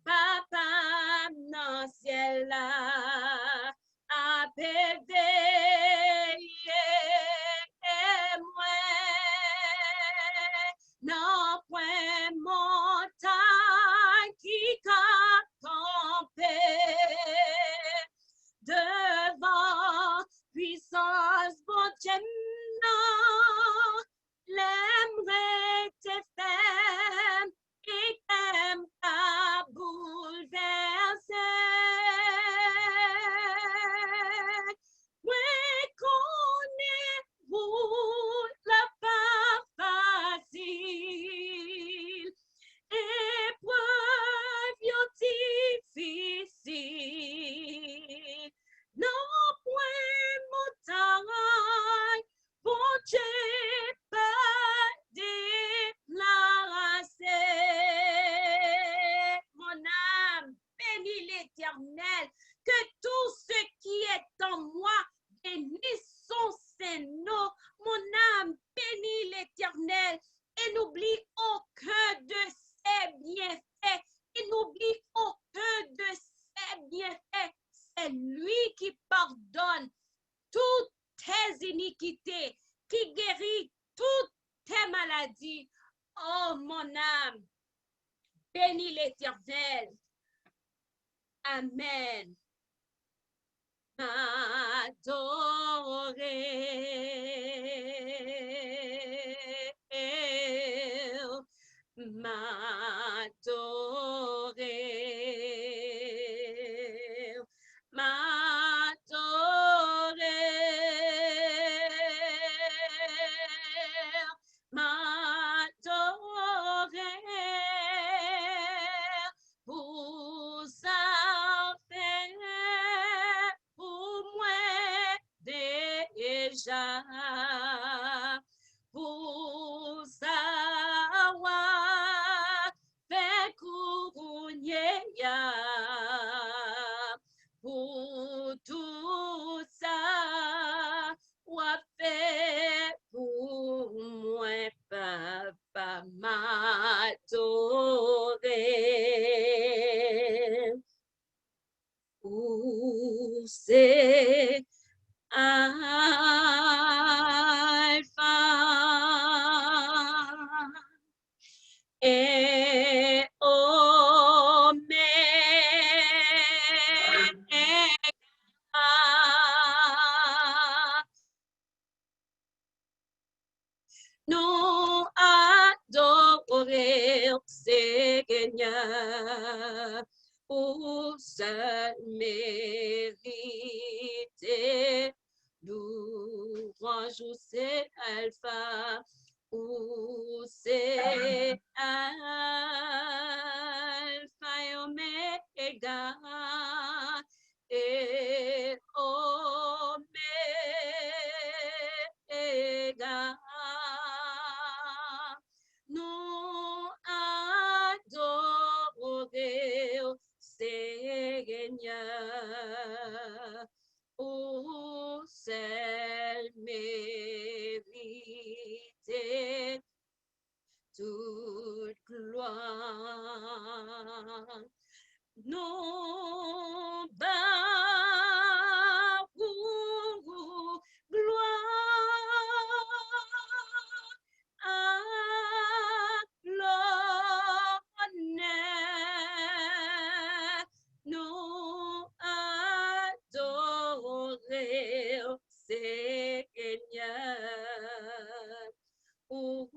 [SPEAKER 1] papa dans ciel là, a veillé moi, non point montagne qui qu'a campé devant puissance bon Dieu, non, l'aimerait te faire et t'aime pas bouleverser. Oui, connais-vous la pas facile, épreuve difficile, non point montagne, bon Dieu pas déplacé. Mon âme bénit l'Éternel, que tout ce qui est en moi bénisse son Saint-Nom. Mon âme bénit l'Éternel et n'oublie aucun de ses bienfaits. Et n'oublie aucun de ses bienfaits. C'est lui qui pardonne toutes tes iniquités, qui guérit toutes tes maladies. Oh mon âme, bénis l'Éternel. Amen. Pour ça fait pour moi déjà, pour savoir fait couronner ya, pour tout ça ou fait pour moi papa m'adorer. Où c'est Alpha et Oméga. Ô seul mérité, louange, c'est Alpha, ou c'est Alpha et Oméga, et Oméga. Nous adorons Seigneur, ô seul mérité, toute gloire. Nous bavons gloire à l'honneur. Nous adorons Seigneur, ô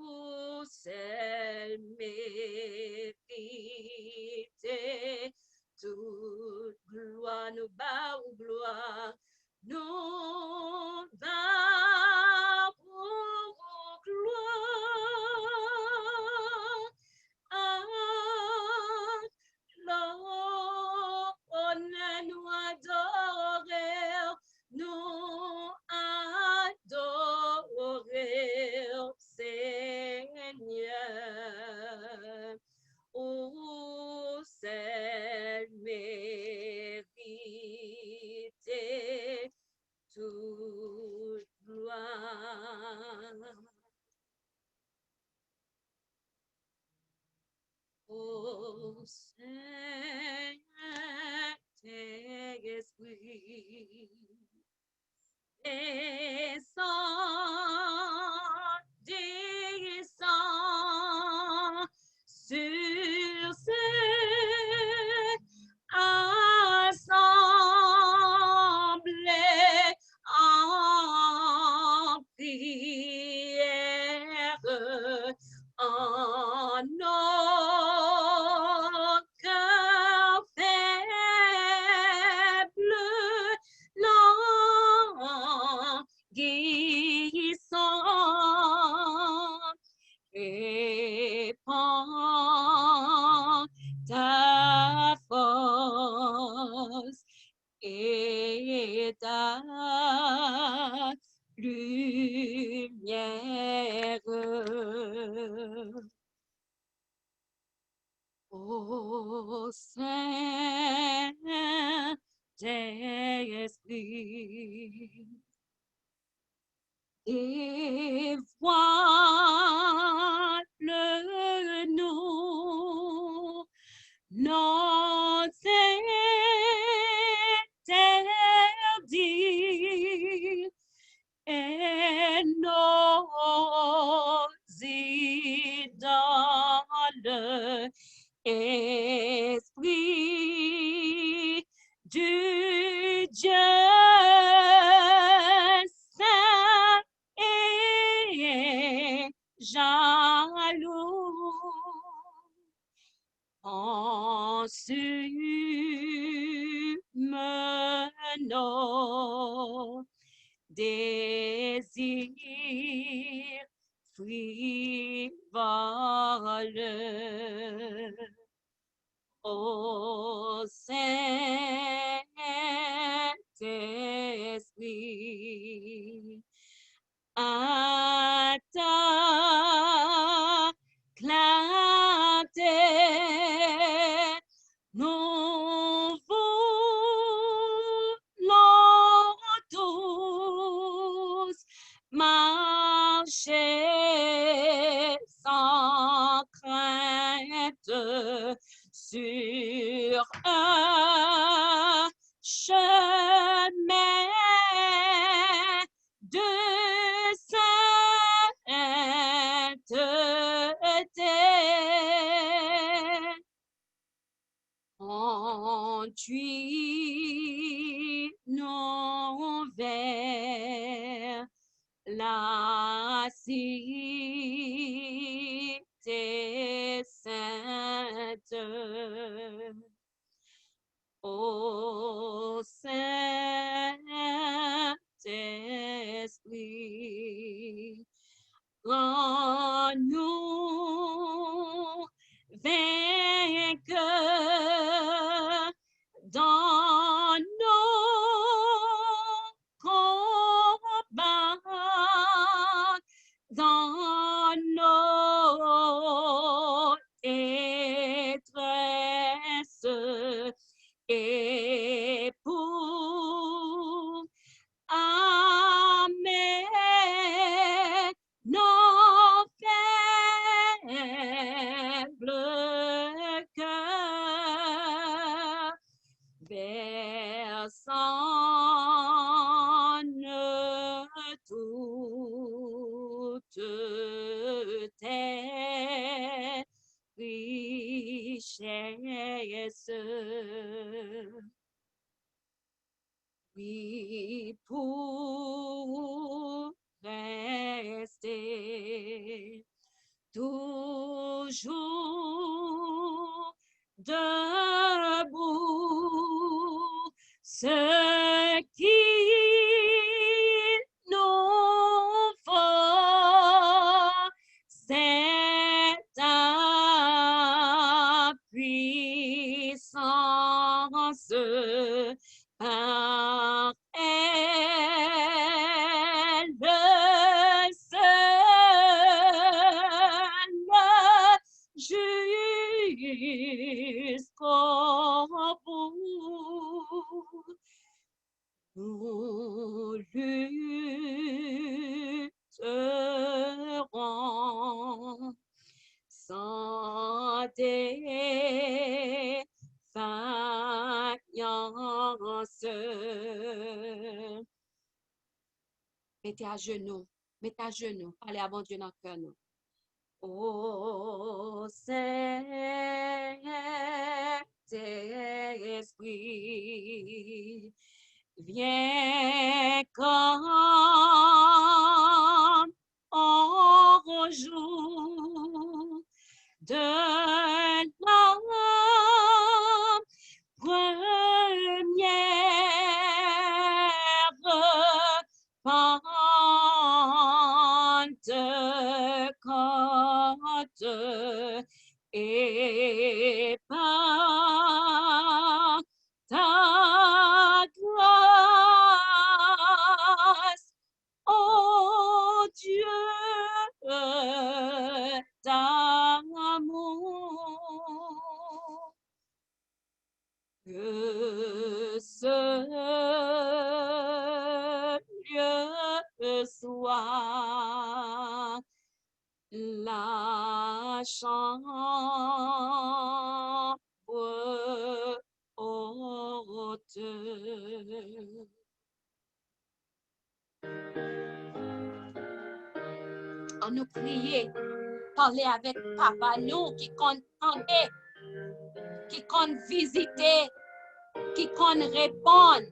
[SPEAKER 1] seul mérité, toute gloire, nous bavons gloire, nous bavons gloire à l'honneur, nous adorons, nous adorons Seigneur, ô seul mérité, toute gloire. Ô Saint-Esprit, descends sur cette assemblée en prière, en nos cœurs faibles, languissants, répand ta force et ta lumière. Ô Saint-Esprit, dévoile-nous nos interdits et nos idoles. Esprit du Dieu saint et jaloux, consume nos désirs frivoles. Ô Saint-Esprit, à ta clarté, nous voulons tous marcher sans crainte sur un chemin de sainteté. Conduis-nous vers la cité sainte. Ô Saint-Esprit, rends-nous vainqueurs dans nos combats, dans nos détresses, et pour amener nos faibles cœurs vers toute tes richesses. Oui, pour rester toujours debout, ce qu'il nous faut, c'est ta puissance. Par elle seule, jusqu'au bout, nous lutterons sans défaillance. Mettez à genoux, parlez à bon Dieu dans le cœur. Ô Saint-Esprit, viens comme au jour de la première Pentecôte, et par ta grâce, ô Dieu d'amour, que ce lieu soit la chambre haute. On nous prier, parler avec Papa, nous qui compte entendre, qui compte visiter, qui compte répondre.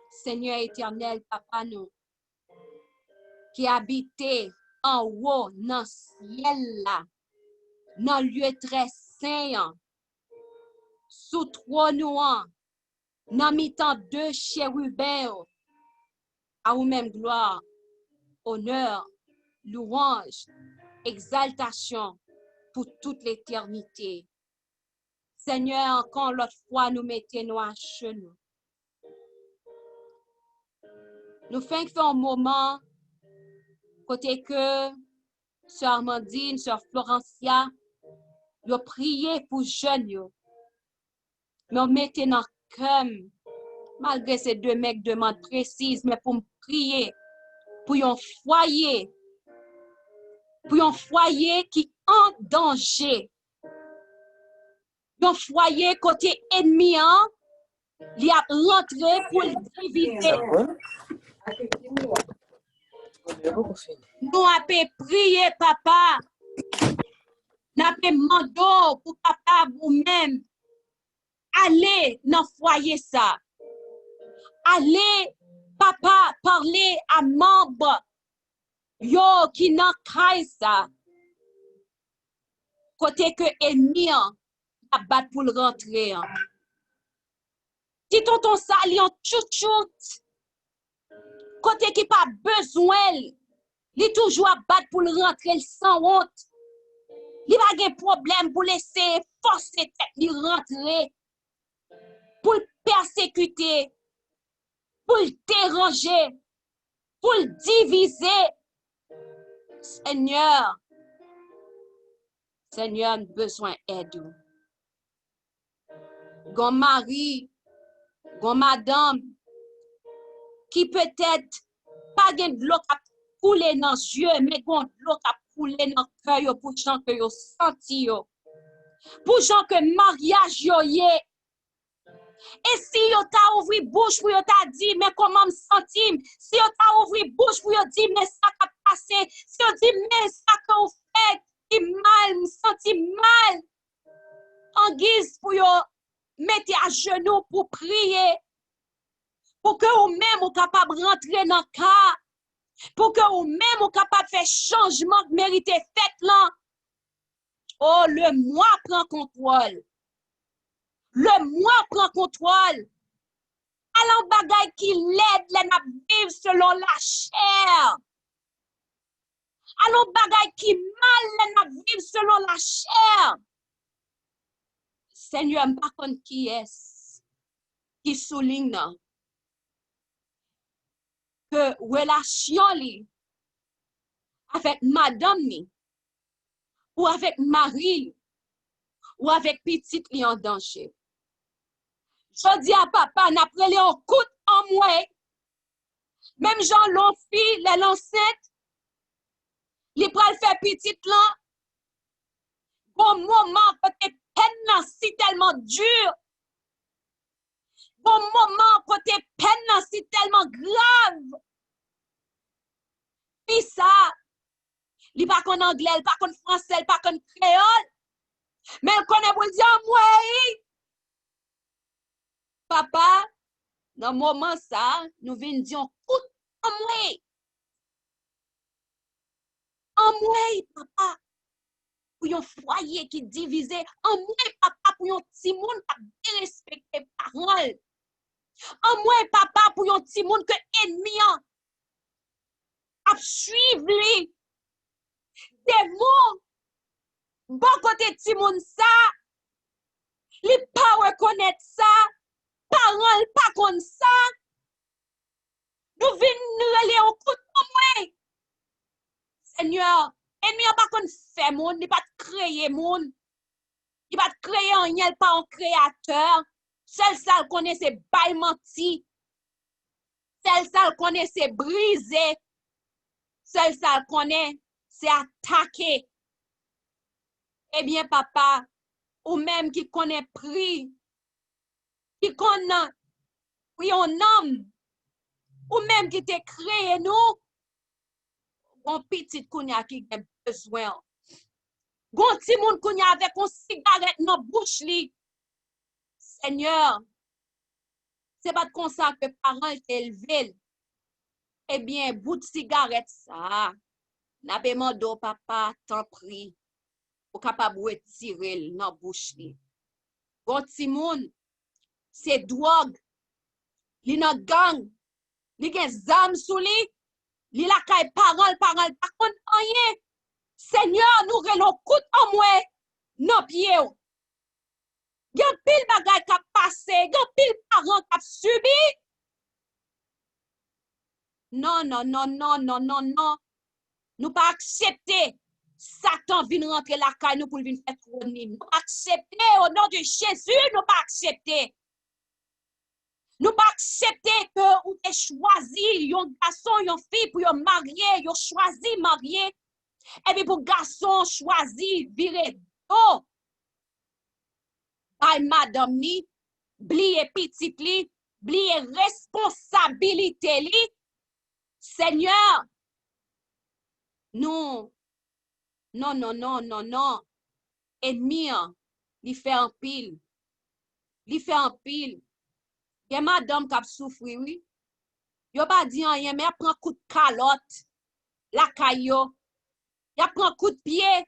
[SPEAKER 1] Seigneur éternel, Papa, nous, qui habitez en haut, dans le ciel là, dans le lieu très saint, sous trône noir, dans mi-temps deux chérubins, à vous-même gloire, honneur, louange, exaltation pour toute l'éternité. Seigneur, encore l'autre fois, nous mettons à genoux. Nous faisons un moment, côté que Sœur Armandine, Sœur Florencia, nous prions pour jeunes. Nous mettons dans le cœur, malgré ces deux mecs demandes précises, mais pour me prier pour un foyer qui est en danger. Un foyer côté ennemi, il a rentré pour le diviser. Nous avons prié, papa. Nous avons demandé pour papa vous-même aller dans le foyer ça. Allez, papa, parler à membre yo qui nan kay ça. Côté que ennemi a bat pour le rentrer. Si tonton ça li en chouchout. Côté qui pas besoin, li toujours à battre pour le rentrer sans honte. Li pas de problème pour laisser forcer tête li rentrer. Pour le persécuter, pour le déranger, pour le diviser. Seigneur, Seigneur, nous besoin d'aide. Gon mari, gon madame, qui peut-être pas de l'eau qui couler dans les yeux, mais gon l'eau qui couler dans le cœur pour gens que yo senti yo. Pour gens que mariage yo yé. Et si yo t'a ouvri bouche pour yo t'a dit, mais comment me sentim? Si yo t'a ouvri bouche pour yo dit, mais ça a passé. Si yo dit, mais ça qu'on fait, qui mal, me senti mal. En guise pour yo mettre à genoux pour prier. Pour que vous même vous capable de rentrer dans le cas. Pour que vous même vous capable de faire changement que mérité fait là. Oh, le moi prend contrôle. Le moi prend contrôle. Alors, bagay qui l'aide, les n'a vivre selon la chair. Alors, bagay qui mal, les n'a vivre selon la chair. Seigneur, par contre, qui est qui souligne que relation li avec madame ni, ou avec mari, ou avec petite li en danger. Je dis à papa, n'a prélé en coup en moi. Même Jean l'enfant, l'enceinte, li pral faire petite là. Bon moment, côté peine si tellement dur. Bon moment, côté peine si tellement grave. Puis ça, li pas qu'on anglais, pas qu'on français, pas qu'on créole. Mais elle connaît pour dire moi. Papa, dans le moment ça, nous venons dire coup en moi. En moi, papa. Pour un foyer qui divisé. En moi, papa, pour un petit monde qui a respecté parole. En moi, papa, pour un petit monde que ennemi a suivre lui. Des mots, bon côté petit monde ça, les pas reconnaître ça, parole pas comme ça. Nous venons aller au coup de moi. Seigneur, ennemi pas qu'on fait monde, il pas créer monde. Il pas créer un yel pas un créateur. Seul ça le connaît c'est bail menti. Seul ça le connaît c'est briser. Seul ça le connaît c'est attaquer. Eh bien papa, ou même qui connaît prix, qui connaît oui un homme, ou même qui t'a créé nous, un petit kounya qui a besoin. Gon ti moun kounya avec une cigarette dans bouche li. Seigneur, c'est pas comme ça que parents élevé. Eh bien, bout de cigarette ça, n'a pas demandé papa, t'en prie, ou capable de retirer dans bouche li. Gon ti moun, c'est drogue, li nan gang, li gen zam sou li la kay parole, pas contre rien. Seigneur, nous relons coup en moi, non pied. Gen pile bagay qui a passé, gen pile parent qui a subi. Non, non, non, non, non, non, non. Nous pas accepter Satan vient rentrer la caille nous pour venir faire trôner. Nous pas accepter au nom de Jésus, nous pas accepter. Nous pas accepter que ou t'es choisi un garçon, une fille pour yon marier, yon choisi marier. Et puis pour garçon choisi virer do. Ay madame ni, bliye petite li, bliye responsabilité li. Seigneur, Non, non, non, non, non, non. Ennemi, li fait en pile. Li fait en pile. Gen madame k'ap souffri, oui. Yo pas dit rien, mais elle prend coup de calotte. La caillou. Elle prend coup de pied.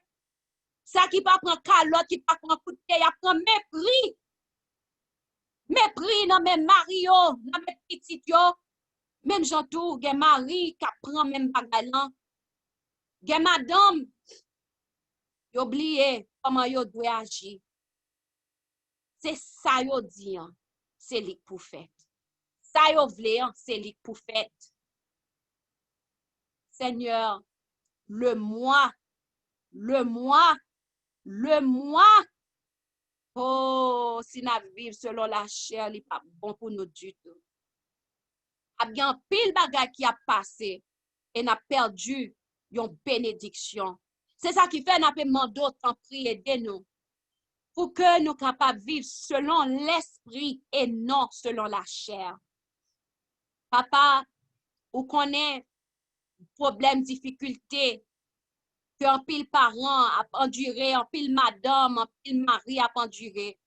[SPEAKER 1] Ça qui pas prend calotte, qui pas prend coup de pied, elle prend mépris. Mépris dans mes mario, dans mes petites yo. Même j'entoure, gen mari qui prend même bagay lan. Gen madame, yo oublié comment yo doit agir. C'est ça yo dit, c'est li pour fait. Ça yo vle, c'est li pour fait. Seigneur, le moi, oh, si nous vivons selon la chair, li pas bon pour nous du tout. A bien pile bagay qui a passé et n'a perdu yon bénédiction. C'est ça qui fait n'a pas demandé autant prier de nous pour que nous capables de vivre selon l'esprit et non selon la chair. Papa, ou connaît problème, difficulté, que un pile parent a enduré, un pile madame, un pile mari a enduré.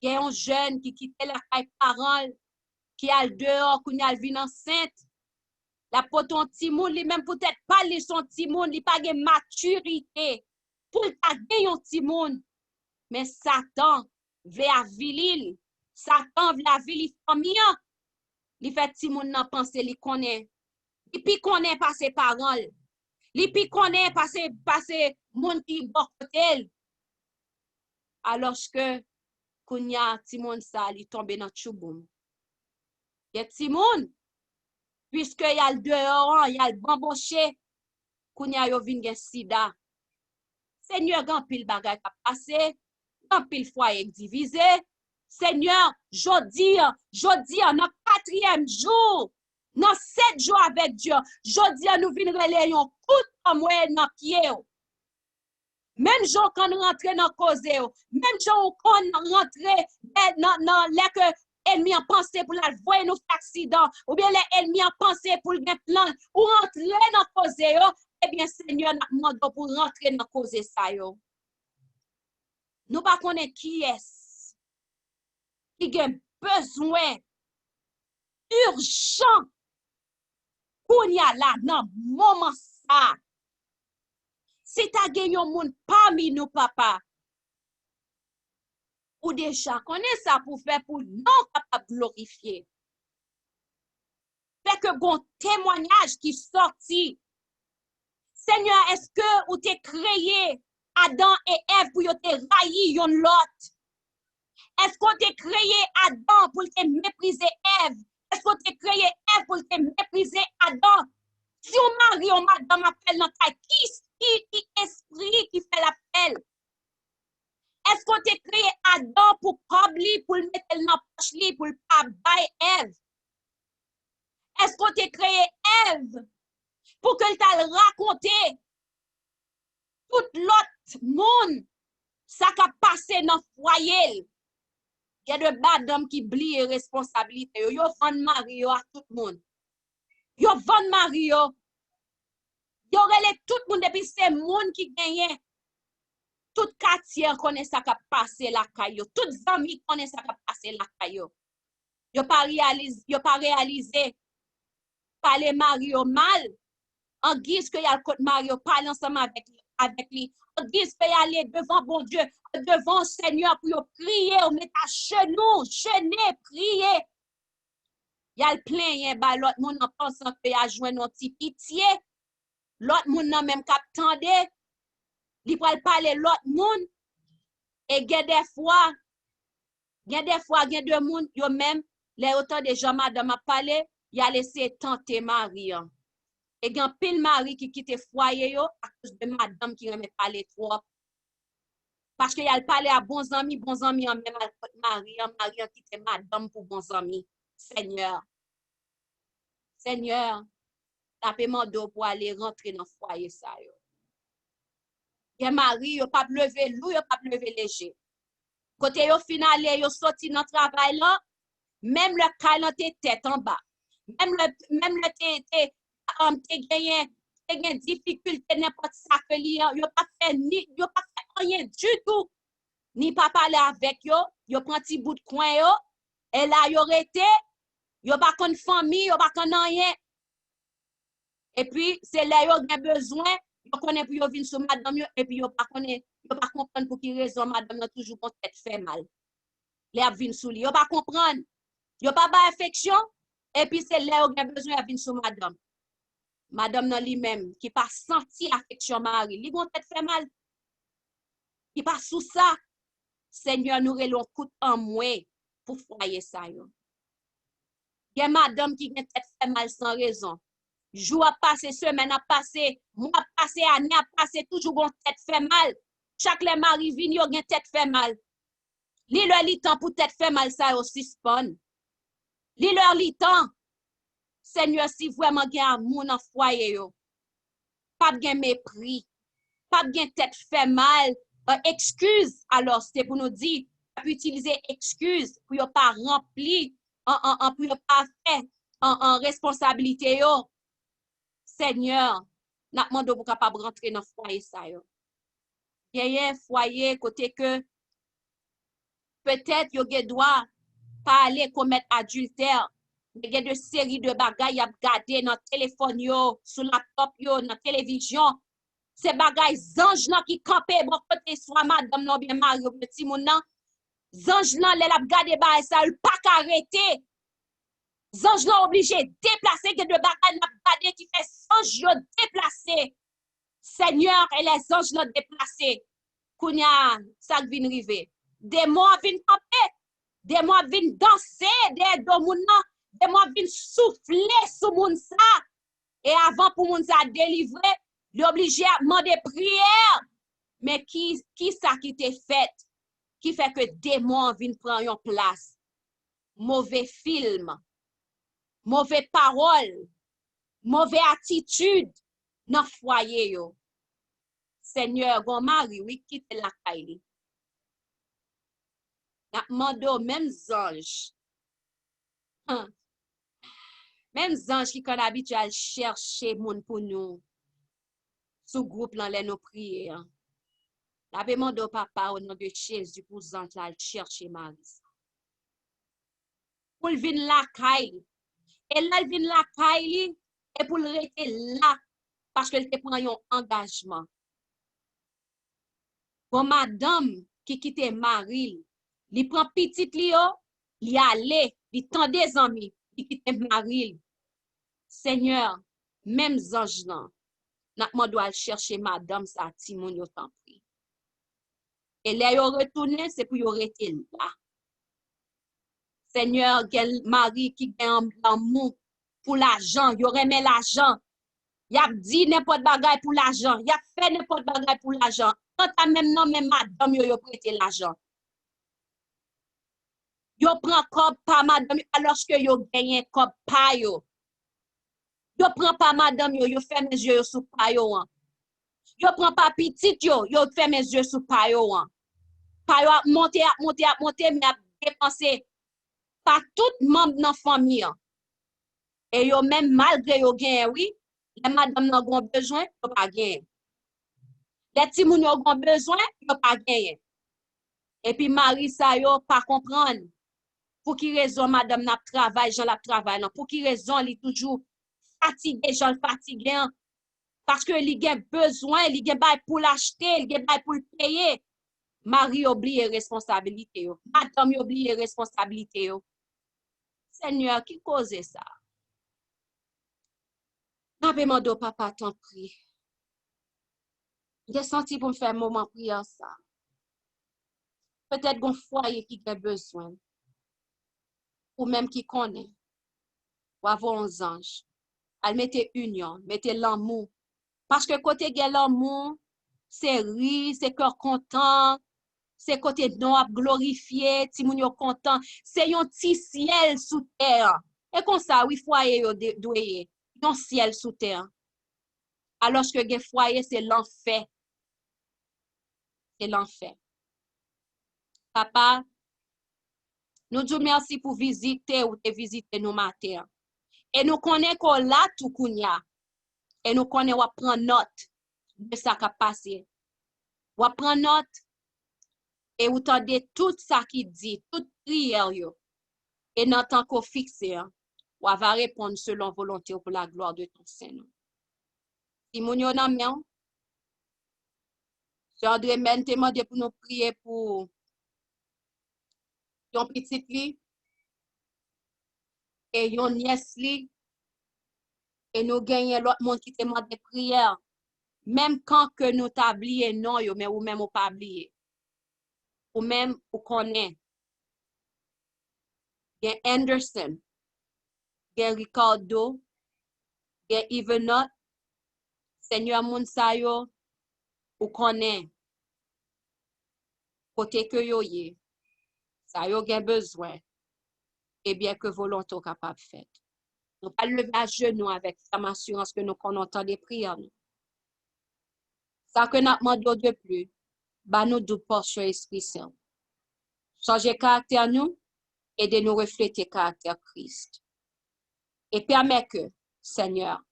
[SPEAKER 1] Il y a un jeune qui quitte la caille parent, qui a le dehors, qui a le vin enceinte. La poton timoun, li même peut-être pas li son timoun, li pas de maturité pour ta gen timoun. Mais Satan veut avilil, Satan veut avilil famille. Li fait timoun nan pense li connaît. Li pi connaît pas ses parents. Li pi connaît pas ses moun qui bon côté. Alors que kounya timoun sa li tombe dans chouboum. Y'a timoun puisque y a le dehors, y a le bamboché, kounya yo vin gen sida. Seigneur, gan pile bagay ka passé, gan pile foyer divisé. Seigneur, jodi, dans 4e jour, dans 7 jours avec Dieu, jodi, nous vin relé yon coup en moyen dans pied. Même gens quand nous rentre dans cause, même gens quand nous rentre dans les que ennemi en pensé pour la voir nous accident ou bien les ennemis en pensé pour le plan ou rentrer dans cause eh bien Seigneur nous demande pour rentrer dans cause ça yo. Nous pas connaître qui est qui a besoin urgent qu'on y a là dans moment ça. Si tu as gagné un monde parmi nous papa ou déjà connaît ça pour faire pour non capable glorifier. Fait que bon témoignage qui sorti. Seigneur, est-ce que ou t'es créé Adam et Ève pour te railler yon l'autre? Est-ce qu'on t'es créé Adam pour te mépriser Ève? Est-ce qu'on t'es créé Ève pour te mépriser Adam? Si on marie ou madame appelle dans ta qui esprit qui fait l'appel? Est-ce qu'on t'a créé Adam pour probably pour le mettre dans la poche pour le pas bailler Ève? Est-ce qu'on t'a créé Ève pour qu'elle t'a raconté tout l'autre monde ça qui a passé dans le foyer? Il y a de madame qui oublient responsabilité. Yo vend mari à tout le monde. Yo vend mari yo. Yo relè tout le monde depuis c'est monde qui gagne. Tout quartier connaît ça qui a passé la caillou. Tout amis connaît ça qui a passé la caillou. Yo pas réalisé par les Mario mal en guise que y a le côté Mario parle ensemble avec lui. En guise que y aller devant bon Dieu, devant Seigneur pour prier, on met à genoux, jeûner, prier. Y a le plein y ba l'autre monde en pensant que y a joindre un petit pitié. L'autre monde nan même cap tande. Li pral parler l'autre monde et gen des fois gen de monde yo même les autant de gens madame a parlé y a laissé tenter Marie et gen pile mari qui quitte foyer yo à cause de madame qui remet parler trop parce que y a parlé à bons amis en même Marie quitte madame pour bons amis. Seigneur la paiement d'eau pour aller rentrer dans foyer ça yo. Gen mari yo pas lever lou, yo pas lever léger. Côté yo finale yo sorti dans travail là, même le calan tête en bas. Même le te gagné te gen difficulté n'importe ça que li, yo pas fait rien du tout. Ni pas parler avec yo prend petit bout de coin yo, et là yo rete, yo pas kon famille, yo pas kon rien. Et puis c'est là yo gen besoin, yo connaît pour yo vinn sur madame yo, et puis yo pas comprendre pour qui raison madame a toujours bon tête fait mal. Les a vinn sou li, yo pas comprendre. Yo pas ba affection, et puis c'est là yo gen besoin à vinn sur madame. Madame nan li même qui pas senti affection mari, li bon tête fait mal. Qui pas sous ça. Seigneur, nous relons coup en moins pour foyer ça yo. Il y a madame qui gen tête fait mal sans raison. Jour a passé, semaine a passé, mois a passé, année a passé, toujours bon tête fait mal. Chaque les mari vin yo gen tête fait mal. Li leur li temps pour tête fait mal ça yo suspend. Li leur li temps. Seigneur, si vraiment gen amour dans foyer yo, pas gen mépris, pas gen tête fait mal, excuse, alors c'est pour nous dire, pour utiliser excuse pour yo pas rempli, pour yo pas fait en responsabilité yo. Seigneur, n'a demandé pour capable rentrer dans foyer ça yo. Il y a un foyer côté que peut-être yo gen droit pas aller commettre adultère. Il y a de séries de bagages à regarder dans téléphone yo, sur laptop yo, dans télévision. Ces bagages zange là qui campé bon côté soit madame non bien mari petit moun nan. Zange là les la regarder ba ça il pas arrêter. Zange là obligé déplacer que de bagages n'a regarder qui fait zange yo déplacer. Seigneur et les anges là déplacer. Kounya ça vinn river. Des mois vinn camper, des mois vinn danser des do moun nan. Des mois vinn souffler sous moun ça. Et avant pour moun ça délivrer, l'obligé à demander prière. Mais qui ça qui t'est fait? Qui fait que démon viennent prendre une place? Mauvais film, mauvais parole, mauvais attitude dans foyer yo. Seigneur, gon mari, oui, quitte la caille. N'a mando même ange. Même ange qui qu'on habitué à chercher moun pour nous. Sous groupe là les nos prières. La demande au papa au nom de Jésus pour ange là chercher Marie. Pour venir la caille. Et là il vient la caille et pour rester là parce qu'elle te prend un engagement. Bon madame qui quitte Marie, il prend petit li yo, il aller, il tend des amis, il quitte Marie. Seigneur, même ange là, n'a doit chercher madame sa ti moun yo tant pris. Et là yo retourner, c'est pour yo rester là. Seigneur, quel mari qui gagne l'amour pour l'argent, yo remet l'argent. Y a dit n'importe bagay pour l'argent, y a fait n'importe bagay pour l'argent. Quand ta même non même madame yo prêté l'argent. Yo prend comme pas madame alors que yo gagne comme pas yo. Yo prend pas madame yo fait mes yeux sous pa yo. Yo prend pas petit yo fait mes yeux sous pa yo. Pa yo monter mais a dépenser pas tout membre dans famille. Et yo même malgré yo gagne oui, les madame n'a gon besoin, yo pas gagne. Les ti moun yo gon besoin, yo pas gagne. Et puis Marie sa yo pas comprendre. Pour qui raison madame n'a travail, Jean la travail non, pour qui raison li toujours fatigué, Jean fatigué parce que li gen besoin, li gen bay pour l'acheter, li gen bay pour le payer. Marie oublie responsabilité yo. Madame oublie responsabilité yo. Seigneur, qui cause ça? N'a pas demandé papa t'en prie. J'ai senti pour me faire un moment prière ça. Peut-être qu'on foyer qui a besoin. Ou même qui connaît. Ou avoir un ange. Elle mette union, mette l'amour. Parce que côté de l'amour, c'est rire, c'est cœur content, c'est côté non glorifié, ti moun yo content, c'est un petit ciel sous terre. Et comme ça, oui, foyer yo doué, un ciel sous terre. Alors que le foyer, c'est l'enfer. C'est l'enfer. Papa, nous disons merci pour visiter ou te visiter nous matin. Et nous connaissons qu'on l'a tout kounya. Et nous connaissons, on prend note de ça qui a passé. On prend note et vous entendez tout ça qui dit, toute prière. Et dans tant qu'on fixe, on va répondre selon volonté pour la gloire de ton Seigneur. Si mon yon nan men, j'aimerais même te demander pour nous prier pour yon petit li et yon nièce li et nous gagnons l'autre monde qui te demande des prières. Même quand que nous t'oublions non yo, mais ou même ou pas oublié. Ou même ou connaît. Gen Anderson, gen Ricardo, gen Ivenot, Seigneur moun sa yo, ou connaît. Côté que yo ye, ça yo gen besoin. Et bien que volonté capable de faire. Nous pas lever à genoux avec sa assurance que nous connaissons des prières. Ça que nous demandons de plus, bah nous du portion Esprit Saint. Changer caractère nous et de nous refléter caractère Christ. Et permet que, Seigneur,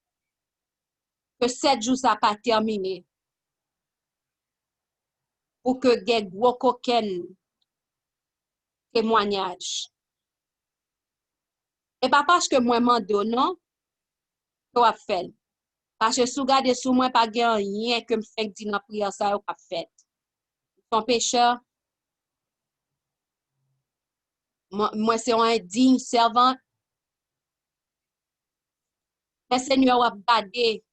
[SPEAKER 1] que 7 jours ça pas terminé pour que des gros coquins témoignages. Et pas parce que moi m'en donne, non, qu'on fait. Parce que si vous regardez sur moi, pas rien que me fait dire dans la prière, ça pas fait. Son pécheur, moi c'est un digne servant. Le Seigneur a gardé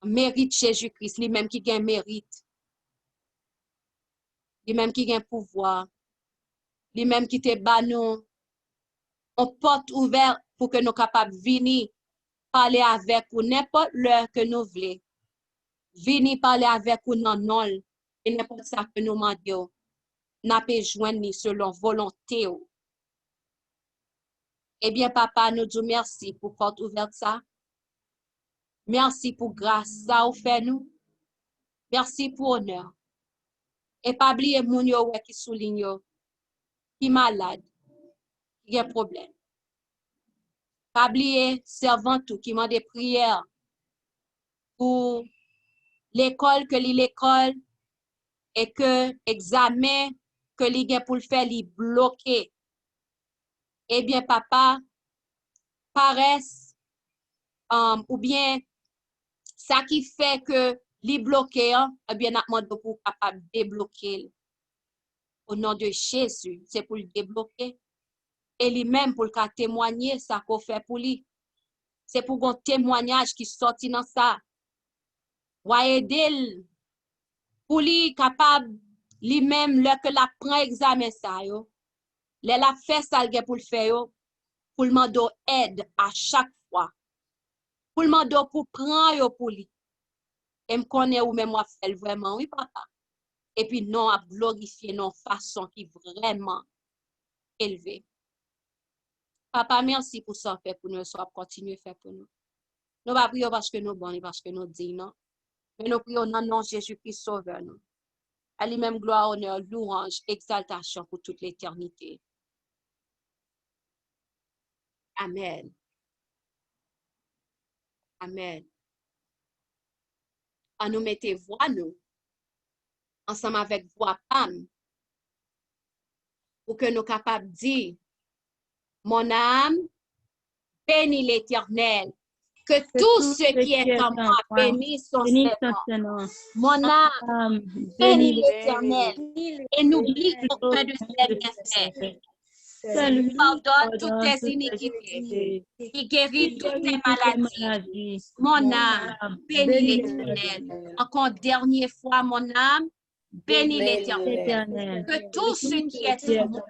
[SPEAKER 1] mérite Jésus-Christ, lui-même qui gagne mérite, lui-même qui gagne pouvoir, lui-même qui te bat nous, on porte ouverte pour que nous capables de venir parler avec ou n'importe l'heure que nous voulons. Venir parler avec ou non, non, et n'importe ça que nous demandons. N'a pas joindre selon volonté. Eh bien, papa, nous disons merci pour porte ouverte ça. Merci pour grâce ça ou fait nous. Merci pour honneur. Et pas oublier moun yo qui souligne yo, qui malade, qui a problème. Pas oublier servant tout qui m'a des prières pour l'école que l'école et que examen que li gen pour le faire li bloqué. Eh bien papa paresse ou bien ça qui fait que li bloqué eh bien n'a demandé pour capable débloquer au nom de Jésus, c'est pour le débloquer et lui-même pour le témoigner ça qu'on fait pour lui. C'est pour un témoignage qui sorti dans ça. Ou aider pour lui capable lui-même le que la prend examen ça yo. La fait ça pour le faire yo, pour le demander aide à chaque fois. Pour le demander pour prendre yo pour lui. Et me connaît ou même moi fait vraiment oui papa. Et puis non à glorifier non façon qui vraiment élevée. Papa merci pour ça fait pour nous soit continuer faire pour nous. Nous pas prier parce que nous bon parce que nous dit non. Mais nous prions dans le nom de Jésus-Christ sauveur nous. À lui-même gloire, honneur, louange, exaltation pour toute l'éternité. Amen. Amen. À nous mettre voix nous, ensemble avec voix Pam, pour que nous capables de dire, mon âme, bénis l'Éternel, que tout ce qui est en moi bénisse son Seigneur. Mon âme, bénis l'Éternel, et n'oublie aucun de ses bienfaits. Il pardonne toutes tes iniquités, il guérit toutes tes maladies. Mon âme, bénis l'Éternel. Encore dernière fois, mon âme, bénis l'Éternel. Que tout ce qui est en moi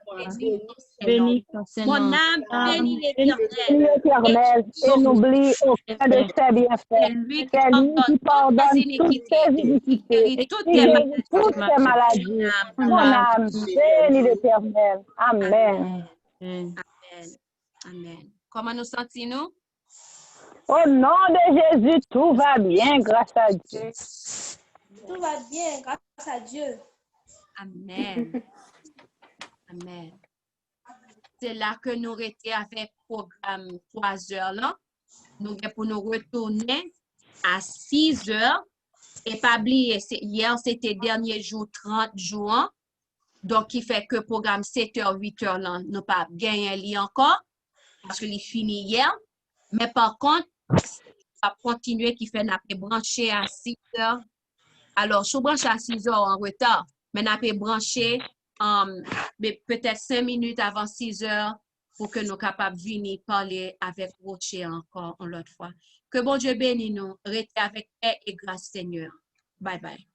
[SPEAKER 1] bénisse ton Seigneur. Mon âme, bénis l'Éternel.
[SPEAKER 4] Et n'oublie aucun de ses bienfaits.
[SPEAKER 1] C'est lui qui pardonne toutes tes iniquités, et toutes tes maladies.
[SPEAKER 4] Mon âme, bénis l'Éternel. Amen.
[SPEAKER 1] Amen. Amen. Comment nous sentons-nous?
[SPEAKER 4] Au nom de Jésus, tout va bien, grâce à Dieu.
[SPEAKER 2] Tout va bien, grâce à Dieu.
[SPEAKER 1] Amen. Amen. C'est là que nous étions avec le programme 3 heures là. nous pour nous retourner à 6 heures. Et pas oublier, hier, c'était dernier jour, 30 jours. Donc, il fait que programme 7h, 8h, là, nous pas gagné encore, parce que il fini hier. Mais par contre, ça continue qui fait n'a pas branché à 6 heures. Alors, je branche à 6 heures en retard, mais n'a pas branché peut-être 5 minutes avant 6 heures pour que nous capables de venir parler avec Rocher encore une autre fois. Que bon Dieu bénisse nous. Restez avec paix et grâce, Seigneur. Bye bye.